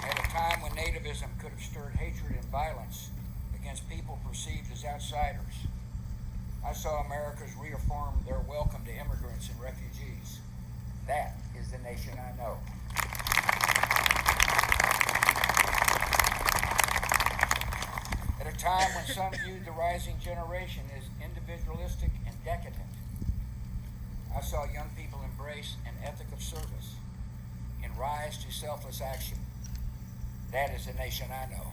At a time when nativism could have stirred hatred and violence against people perceived as outsiders, I saw Americans reaffirm their welcome to immigrants and refugees. That is the nation I know. At a time when some viewed the rising generation as individualistic and decadent, I saw young people embrace an ethic of service and rise to selfless action. That is the nation I know.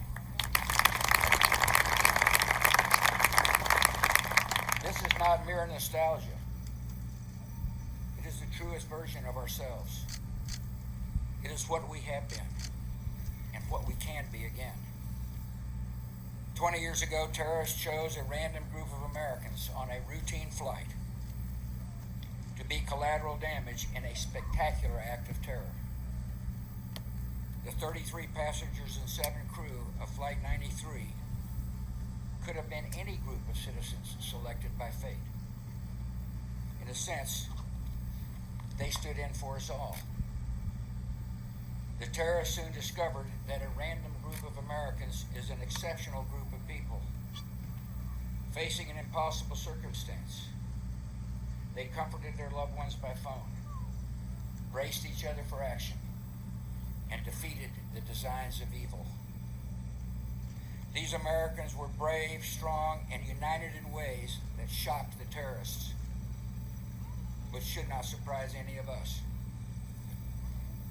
This is not mere nostalgia. It is the truest version of ourselves. It is what we have been and what we can be again. 20 years ago, terrorists chose a random group of Americans on a routine flight to be collateral damage in a spectacular act of terror. The 33 passengers and 7 crew of Flight 93 could have been any group of citizens selected by fate. In a sense, they stood in for us all. The terrorists soon discovered that a random group of Americans is an exceptional group of people. Facing an impossible circumstance, they comforted their loved ones by phone, braced each other for action, and defeated the designs of evil. These Americans were brave, strong, and united in ways that shocked the terrorists, but should not surprise any of us.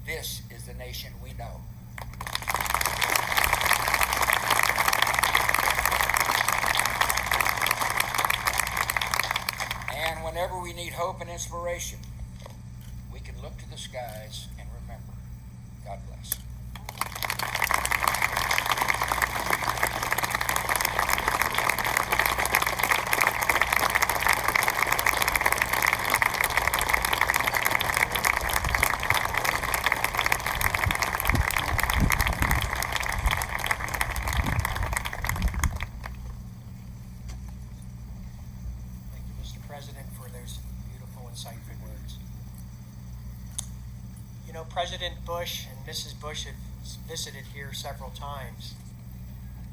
This is the nation we know. And whenever we need hope and inspiration, we can look to the skies and remember. God bless. Thank you, Mr. President, for those beautiful, insightful words. You know, President Bush and Mrs. Bush have visited here several times.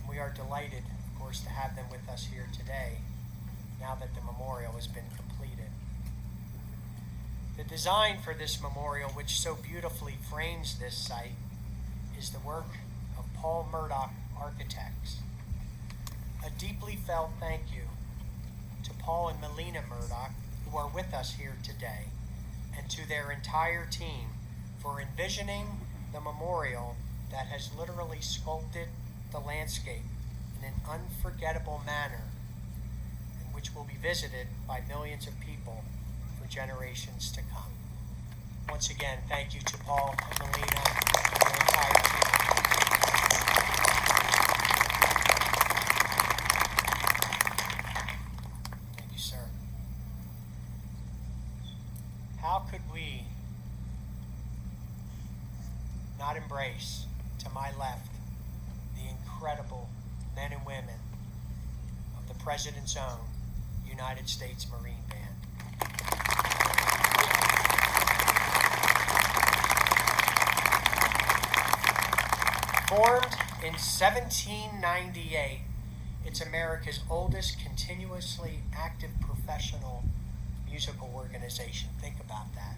We are delighted, of course, to have them with us here today, now that the memorial has been completed. The design for this memorial, which so beautifully frames this site, is the work of Paul Murdoch Architects. A deeply felt thank you to Paul and Melina Murdoch, who are with us here today, and to their entire team for envisioning the memorial that has literally sculpted the landscape in an unforgettable manner, and which will be visited by millions of people for generations to come. Once again, thank you to Paul and Melina and their entire team. Thank you, sir. How could we not embrace, to my left, the incredible men and women of the President's own United States Marine Band? Formed in 1798, it's America's oldest continuously active professional musical organization. Think about that.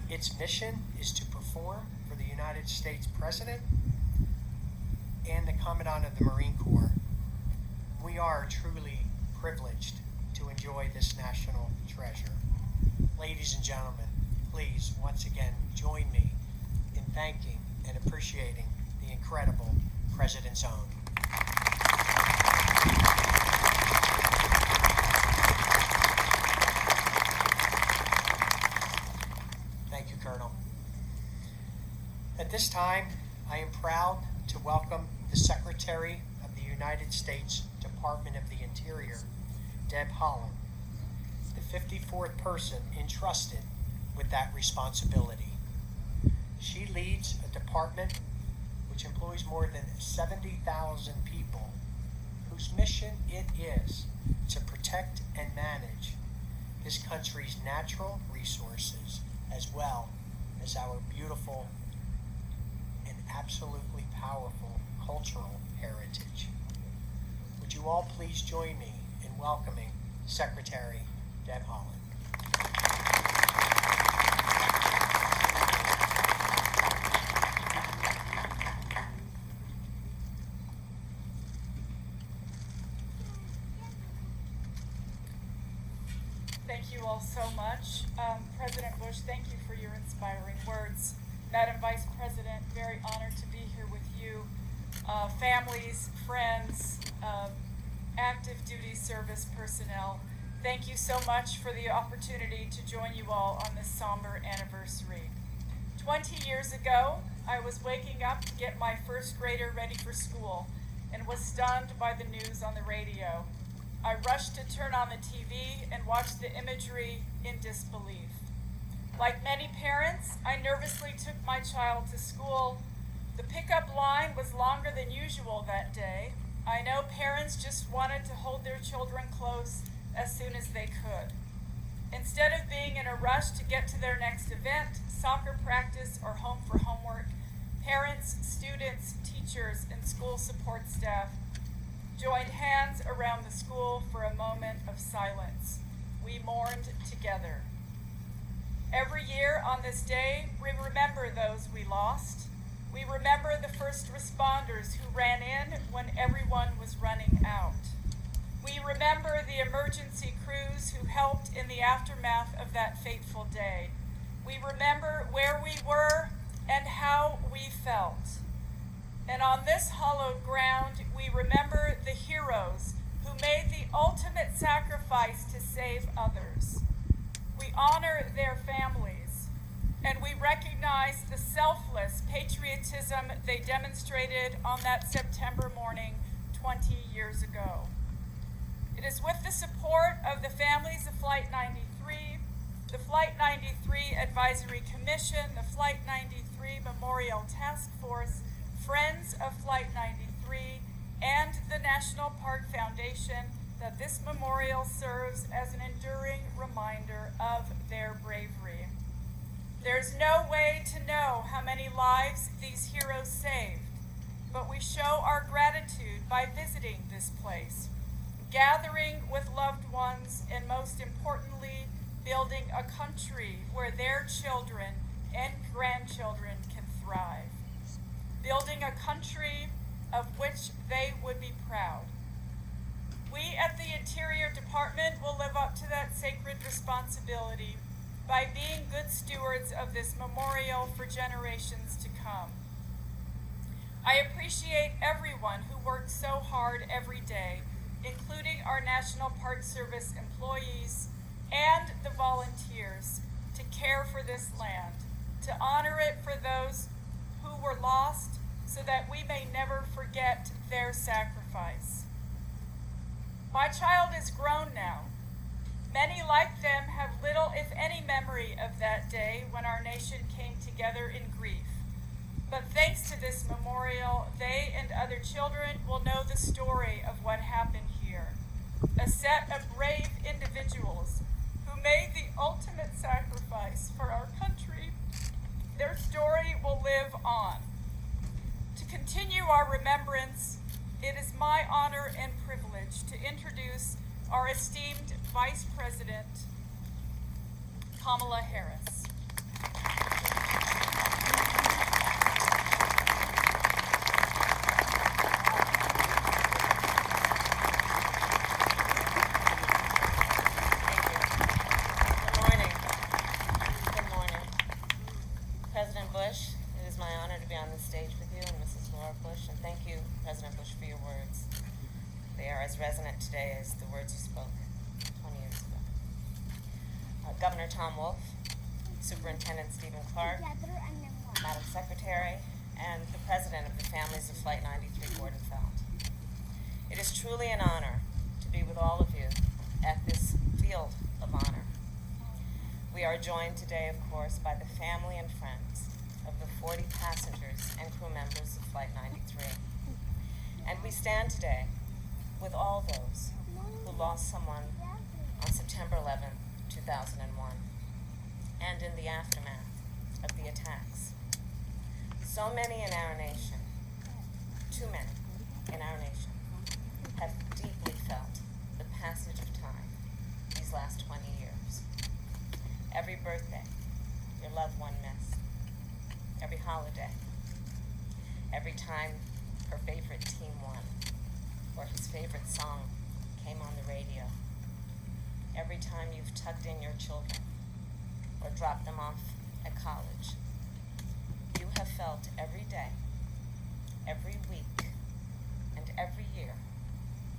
Its mission is to perform for the United States President and the Commandant of the Marine Corps. We are truly privileged to enjoy this national treasure. Ladies and gentlemen, please once again join me in thanking and appreciating the incredible President's Own. Thank you, Colonel. At this time, I am proud to welcome the Secretary of the United States Department of the Interior, Deb Haaland, the 54th person entrusted with that responsibility. She leads a department which employs more than 70,000 people, whose mission it is to protect and manage this country's natural resources, as well as our beautiful and absolutely powerful cultural heritage. Would you all please join me in welcoming Secretary Deb Haaland? Thank you all so much. President Bush, thank you for your inspiring words. Madam Vice President, very honored to be here with you. Families, friends, active duty service personnel, thank you so much for the opportunity to join you all on this somber anniversary. 20 years ago, I was waking up to get my first grader ready for school and was stunned by the news on the radio. I rushed to turn on the TV and watch the imagery in disbelief. Like many parents, I nervously took my child to school. The pickup line was longer than usual that day. I know parents just wanted to hold their children close as soon as they could. Instead of being in a rush to get to their next event, soccer practice, or home for homework, parents, students, teachers, and school support staff joined hands around the school for a moment of silence. We mourned together. Every year on this day, we remember those we lost. We remember the first responders who ran in when everyone was running out. We remember the emergency crews who helped in the aftermath of that fateful day. We remember where we were and how we felt. And on this hallowed ground, we remember the heroes who made the ultimate sacrifice to save others. We honor their families, and we recognize the selfless patriotism they demonstrated on that September morning 20 years ago. It is with the support of the families of Flight 93, the Flight 93 Advisory Commission, the Flight 93 Memorial Task Force, Friends of Flight 93, and the National Park Foundation that this memorial serves as an enduring reminder of their bravery. There's no way to know how many lives these heroes saved, but we show our gratitude by visiting this place, gathering with loved ones, and most importantly, building a country where their children and grandchildren can thrive. Building a country of which they would be proud. We at the Interior Department will live up to that sacred responsibility by being good stewards of this memorial for generations to come. I appreciate everyone who works so hard every day, including our National Park Service employees and the volunteers, to care for this land, to honor it for those who were lost, so that we may never forget their sacrifice. My child is grown now. Many like them have little, if any, memory of that day when our nation came together in grief. But thanks to this memorial, they and other children will know the story of what happened here. A set of brave individuals who made the ultimate sacrifice for our country. Their story will live on. To continue our remembrance, it is my honor and privilege to introduce our esteemed Vice President, Pamela Harris. Good morning. Good morning. President Bush, it is my honor to be on this stage with you and Mrs. Laura Bush, and thank you, President Bush, for your words. They are as resonant today as the words you spoke 20 years ago. Governor Tom Wolf, Superintendent Stephen Clark, Madam Secretary, and the President of the Families of Flight 93, Gordon Phelp. It is truly an honor to be with all of you at this field of honor. We are joined today, of course, by the family and friends of the 40 passengers and crew members of Flight 93. And we stand today with all those who lost someone on September 11, 2001, and in the aftermath of the attacks. So many in our nation, too many in our nation, have deeply felt the passage of time these last 20 years. Every birthday, your loved one missed. Every holiday, every time her favorite team won, or his favorite song came on the radio. Every time you've tucked in your children or dropped them off at college, you have felt every day, every week, and every year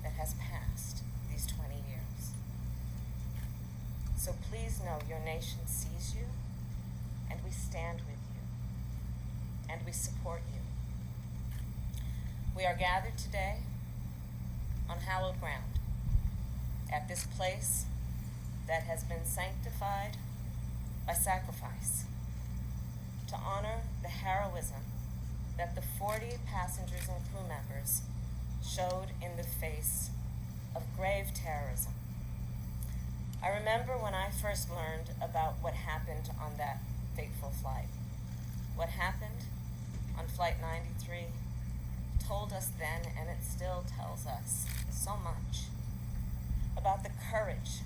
that has passed these 20 years. So please know your nation sees you, and we stand with you, and we support you. We are gathered today on hallowed ground, at this place that has been sanctified by sacrifice, to honor the heroism that the 40 passengers and crew members showed in the face of grave terrorism. I remember when I first learned about what happened on that fateful flight. What happened on Flight 93 told us then, and it still tells us, so much about the courage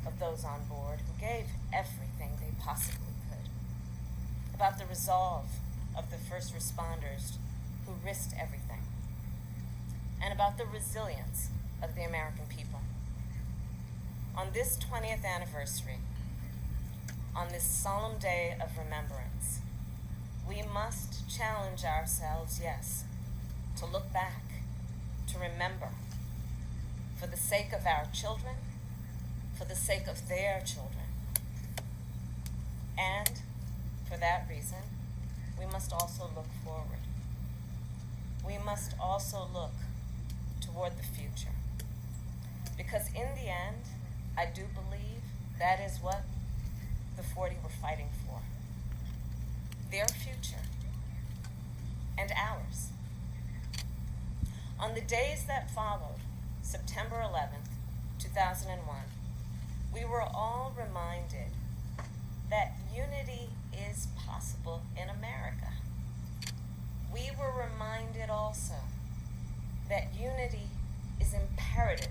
of those on board who gave everything they possibly could, about the resolve of the first responders who risked everything, and about the resilience of the American people. On this 20th anniversary, on this solemn day of remembrance, we must challenge ourselves, yes, to look back, to remember, for the sake of our children, for the sake of their children. And for that reason, we must also look forward. We must also look toward the future. Because in the end, I do believe that is what the 40 were fighting for. Their future and ours. On the days that followed, September 11th, 2001, we were all reminded that unity is possible in America. We were reminded also that unity is imperative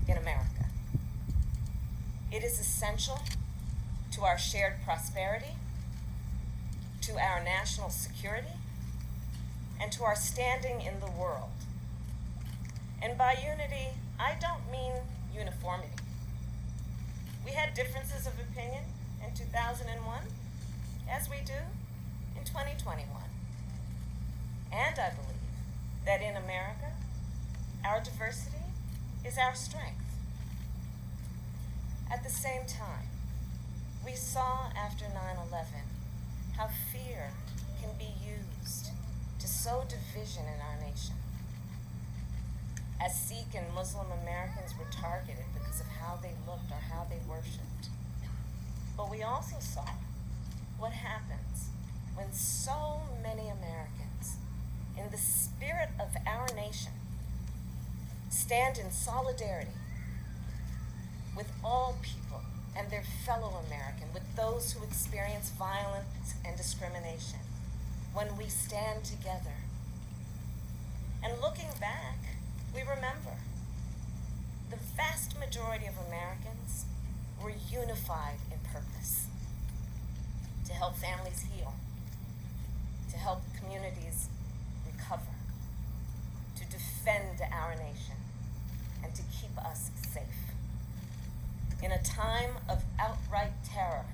in America. It is essential to our shared prosperity, to our national security, and to our standing in the world. And by unity, I don't mean uniformity. We had differences of opinion in 2001, as we do in 2021. And I believe that in America, our diversity is our strength. At the same time, we saw after 9/11 how fear can be used to sow division in our nation. As Sikh and Muslim Americans were targeted because of how they looked or how they worshiped. But we also saw what happens when so many Americans, in the spirit of our nation, stand in solidarity with all people and their fellow American, with those who experience violence and discrimination, when we stand together. And looking back, we remember the vast majority of Americans were unified in purpose to help families heal, to help communities recover, to defend our nation, and to keep us safe. In a time of outright terror,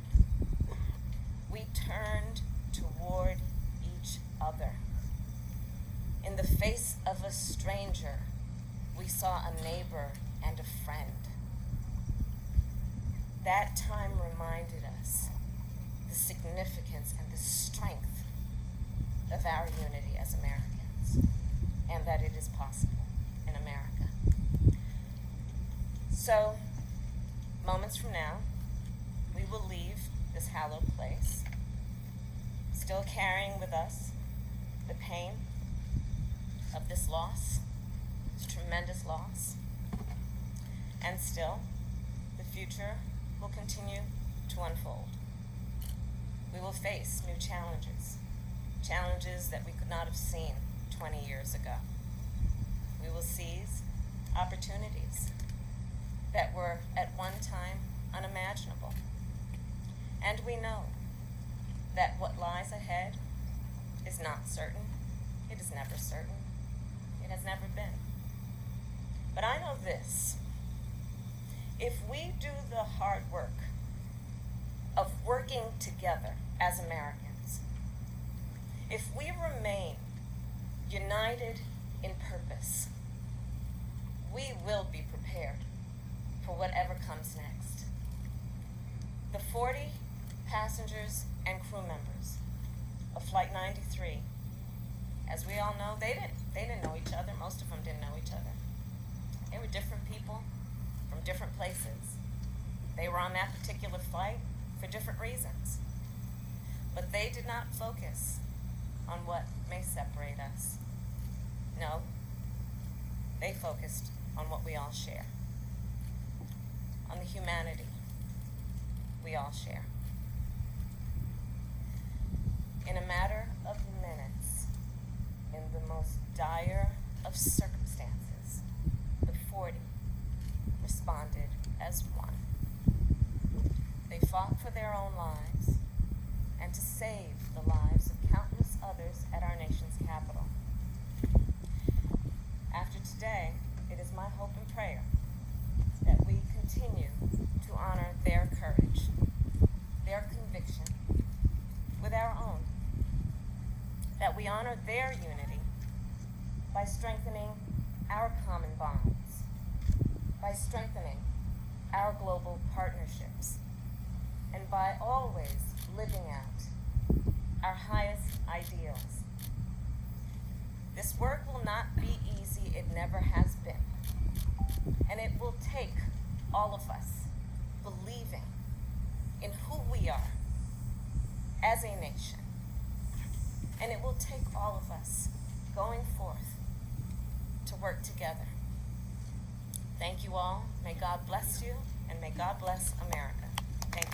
we turned toward each other. In the face of a stranger, we saw a neighbor and a friend. That time reminded us the significance and the strength of our unity as Americans, and that it is possible in America. So, moments from now, we will leave this hallowed place, still carrying with us the pain of this loss, this tremendous loss, and still, the future will continue to unfold. We will face new challenges, challenges that we could not have seen 20 years ago. We will seize opportunities that were at one time unimaginable. And we know that what lies ahead is not certain. It is never certain. It has never been. But I know this. If we do the hard work of working together as Americans, if we remain united in purpose, we will be prepared for whatever comes next. The 40 passengers and crew members of Flight 93, as we all know, they didn't know each other. Most of them didn't know each other. They were different people from different places. They were on that particular flight for different reasons. But they did not focus on what may separate us. No, they focused on what we all share, on the humanity we all share. In a matter of minutes, in the most dire of circumstances, the 40 responded as one. They fought for their own lives and to save the lives of countless others at our nation's capital. After today, it is my hope and prayer that we continue to honor their courage, their conviction, with our own. That we honor their unity by strengthening our common bonds, by strengthening our global partnerships, and by always living out our highest ideals. This work will not be easy, it never has been. And it will take all of us believing in who we are as a nation. And it will take all of us going forth to work together. Thank you all. May God bless you, and may God bless America. Thank you.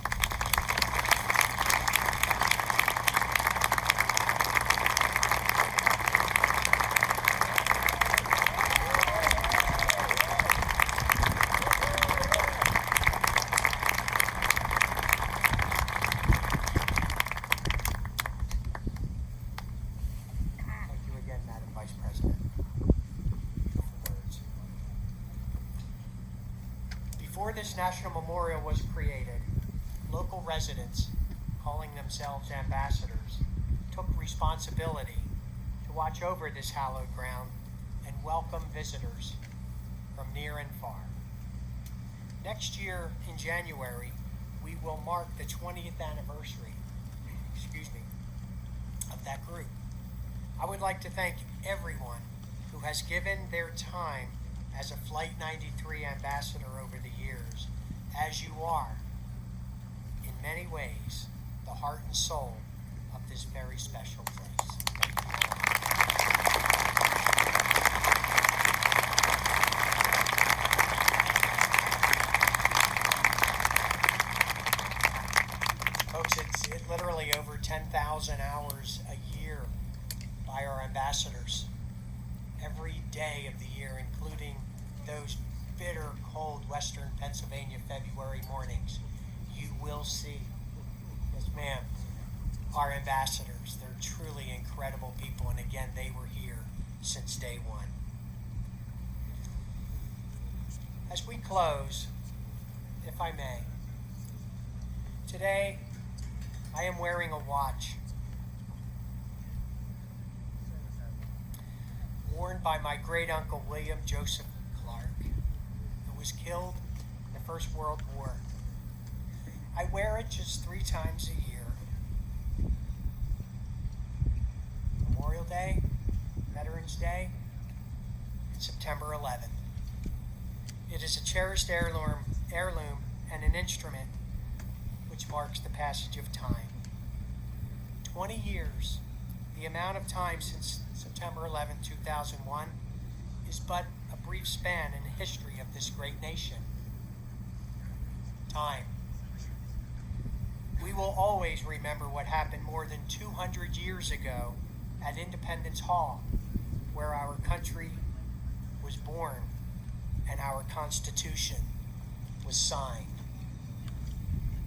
Thank you again, Madam Vice President. Beautiful words. Before this national memorial was created, local residents, calling themselves ambassadors, took responsibility to watch over this hallowed ground and welcome visitors from near and far. Next year in January, we will mark the 20th anniversary, of that group. I would like to thank everyone who has given their time as a Flight 93 ambassador over the years, as you are, in many ways, the heart and soul of this very special place. Folks, it's literally over 10,000 hours a year by our ambassadors every day of the year, including those bitter, cold Western Pennsylvania February mornings. You will see, yes ma'am, our ambassadors. They're truly incredible people, and again, they were here since day one. As we close, if I may, today I am wearing a watch worn by my great-uncle William Joseph Clark, who was killed in the First World War. I wear it just 3 times a year. Memorial Day, Veterans Day, and September 11th. It is a cherished heirloom and an instrument which marks the passage of time. 20 years, the amount of time since September 11, 2001, is but a brief span in the history of this great nation. Time. We will always remember what happened more than 200 years ago at Independence Hall, where our country was born and our Constitution was signed.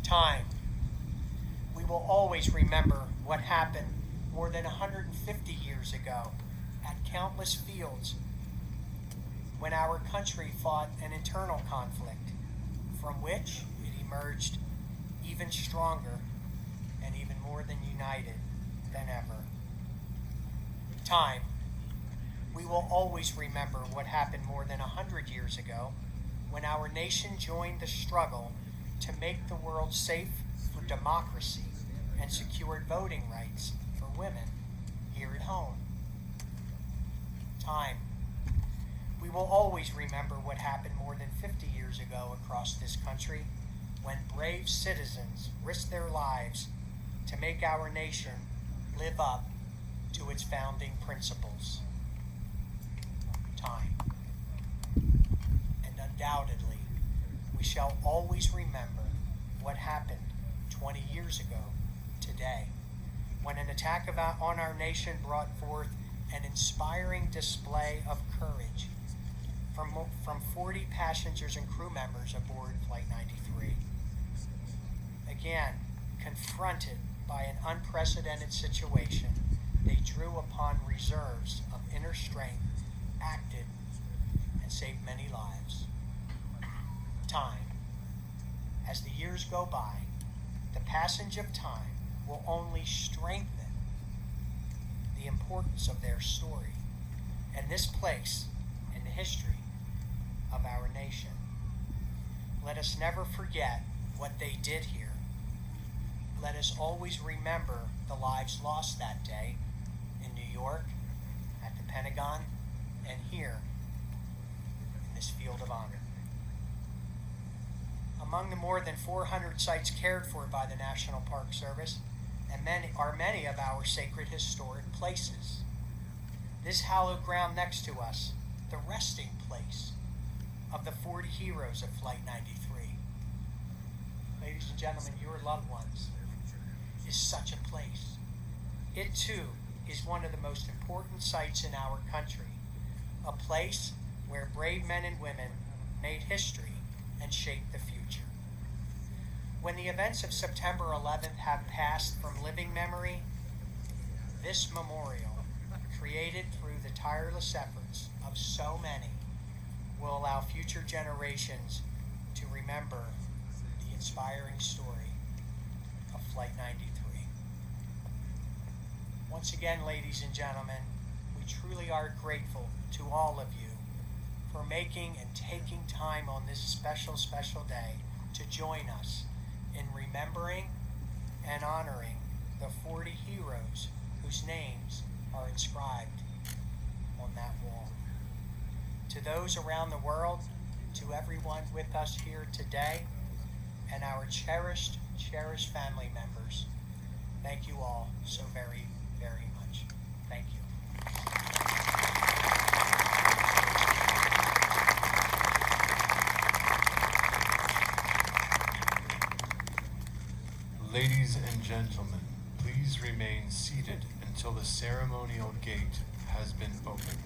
Time. We will always remember what happened more than 150 years ago at countless fields when our country fought an internal conflict from which it emerged even stronger and even more than united than ever. Time. We will always remember what happened more than 100 years ago when our nation joined the struggle to make the world safe for democracy and secured voting rights for women here at home. Time. We will always remember what happened more than 50 years ago across this country when brave citizens risked their lives to make our nation live up to its founding principles. Time. And undoubtedly, we shall always remember what happened 20 years ago today, when an attack on our nation brought forth an inspiring display of courage from 40 passengers and crew members aboard Flight 93. Again, confronted by an unprecedented situation, they drew upon reserves of inner strength, acted, and saved many lives. Time. As the years go by, the passage of time will only strengthen the importance of their story and this place in the history of our nation. Let us never forget what they did here. Let us always remember the lives lost that day in New York, at the Pentagon, and here in this field of honor. Among the more than 400 sites cared for by the National Park Service and many of our sacred historic places. This hallowed ground next to us, the resting place of the 40 heroes of Flight 93. Ladies and gentlemen, your loved ones is such a place. It too is one of the most important sites in our country, a place where brave men and women made history and shaped the future. When the events of September 11th have passed from living memory, this memorial, created through the tireless efforts of so many, will allow future generations to remember the inspiring story of Flight 93. Once again, ladies and gentlemen, we truly are grateful to all of you for making and taking time on this special, special day to join us in remembering and honoring the 40 heroes whose names are inscribed on that wall. To those around the world, to everyone with us here today, and our cherished, cherished family members, thank you all so very, very much. Thank you. Ladies and gentlemen, please remain seated until the ceremonial gate has been opened.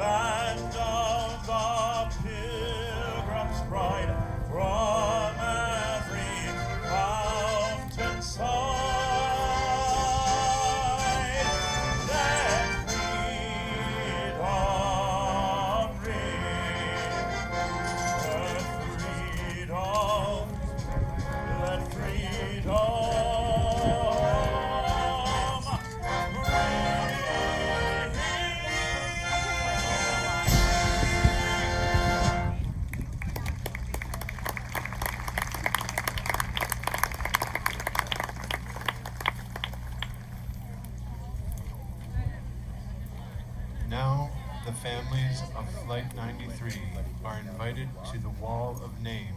land of the pilgrim's pride, from every mountain side, let freedom ring, let freedom Now, the families of Flight 93 are invited to the Wall of Names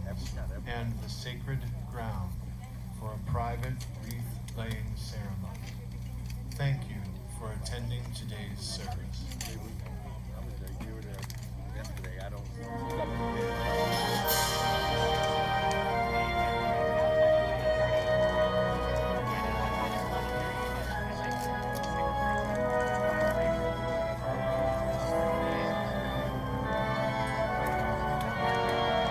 and the sacred ground for a private wreath-laying ceremony. Thank you for attending today's service.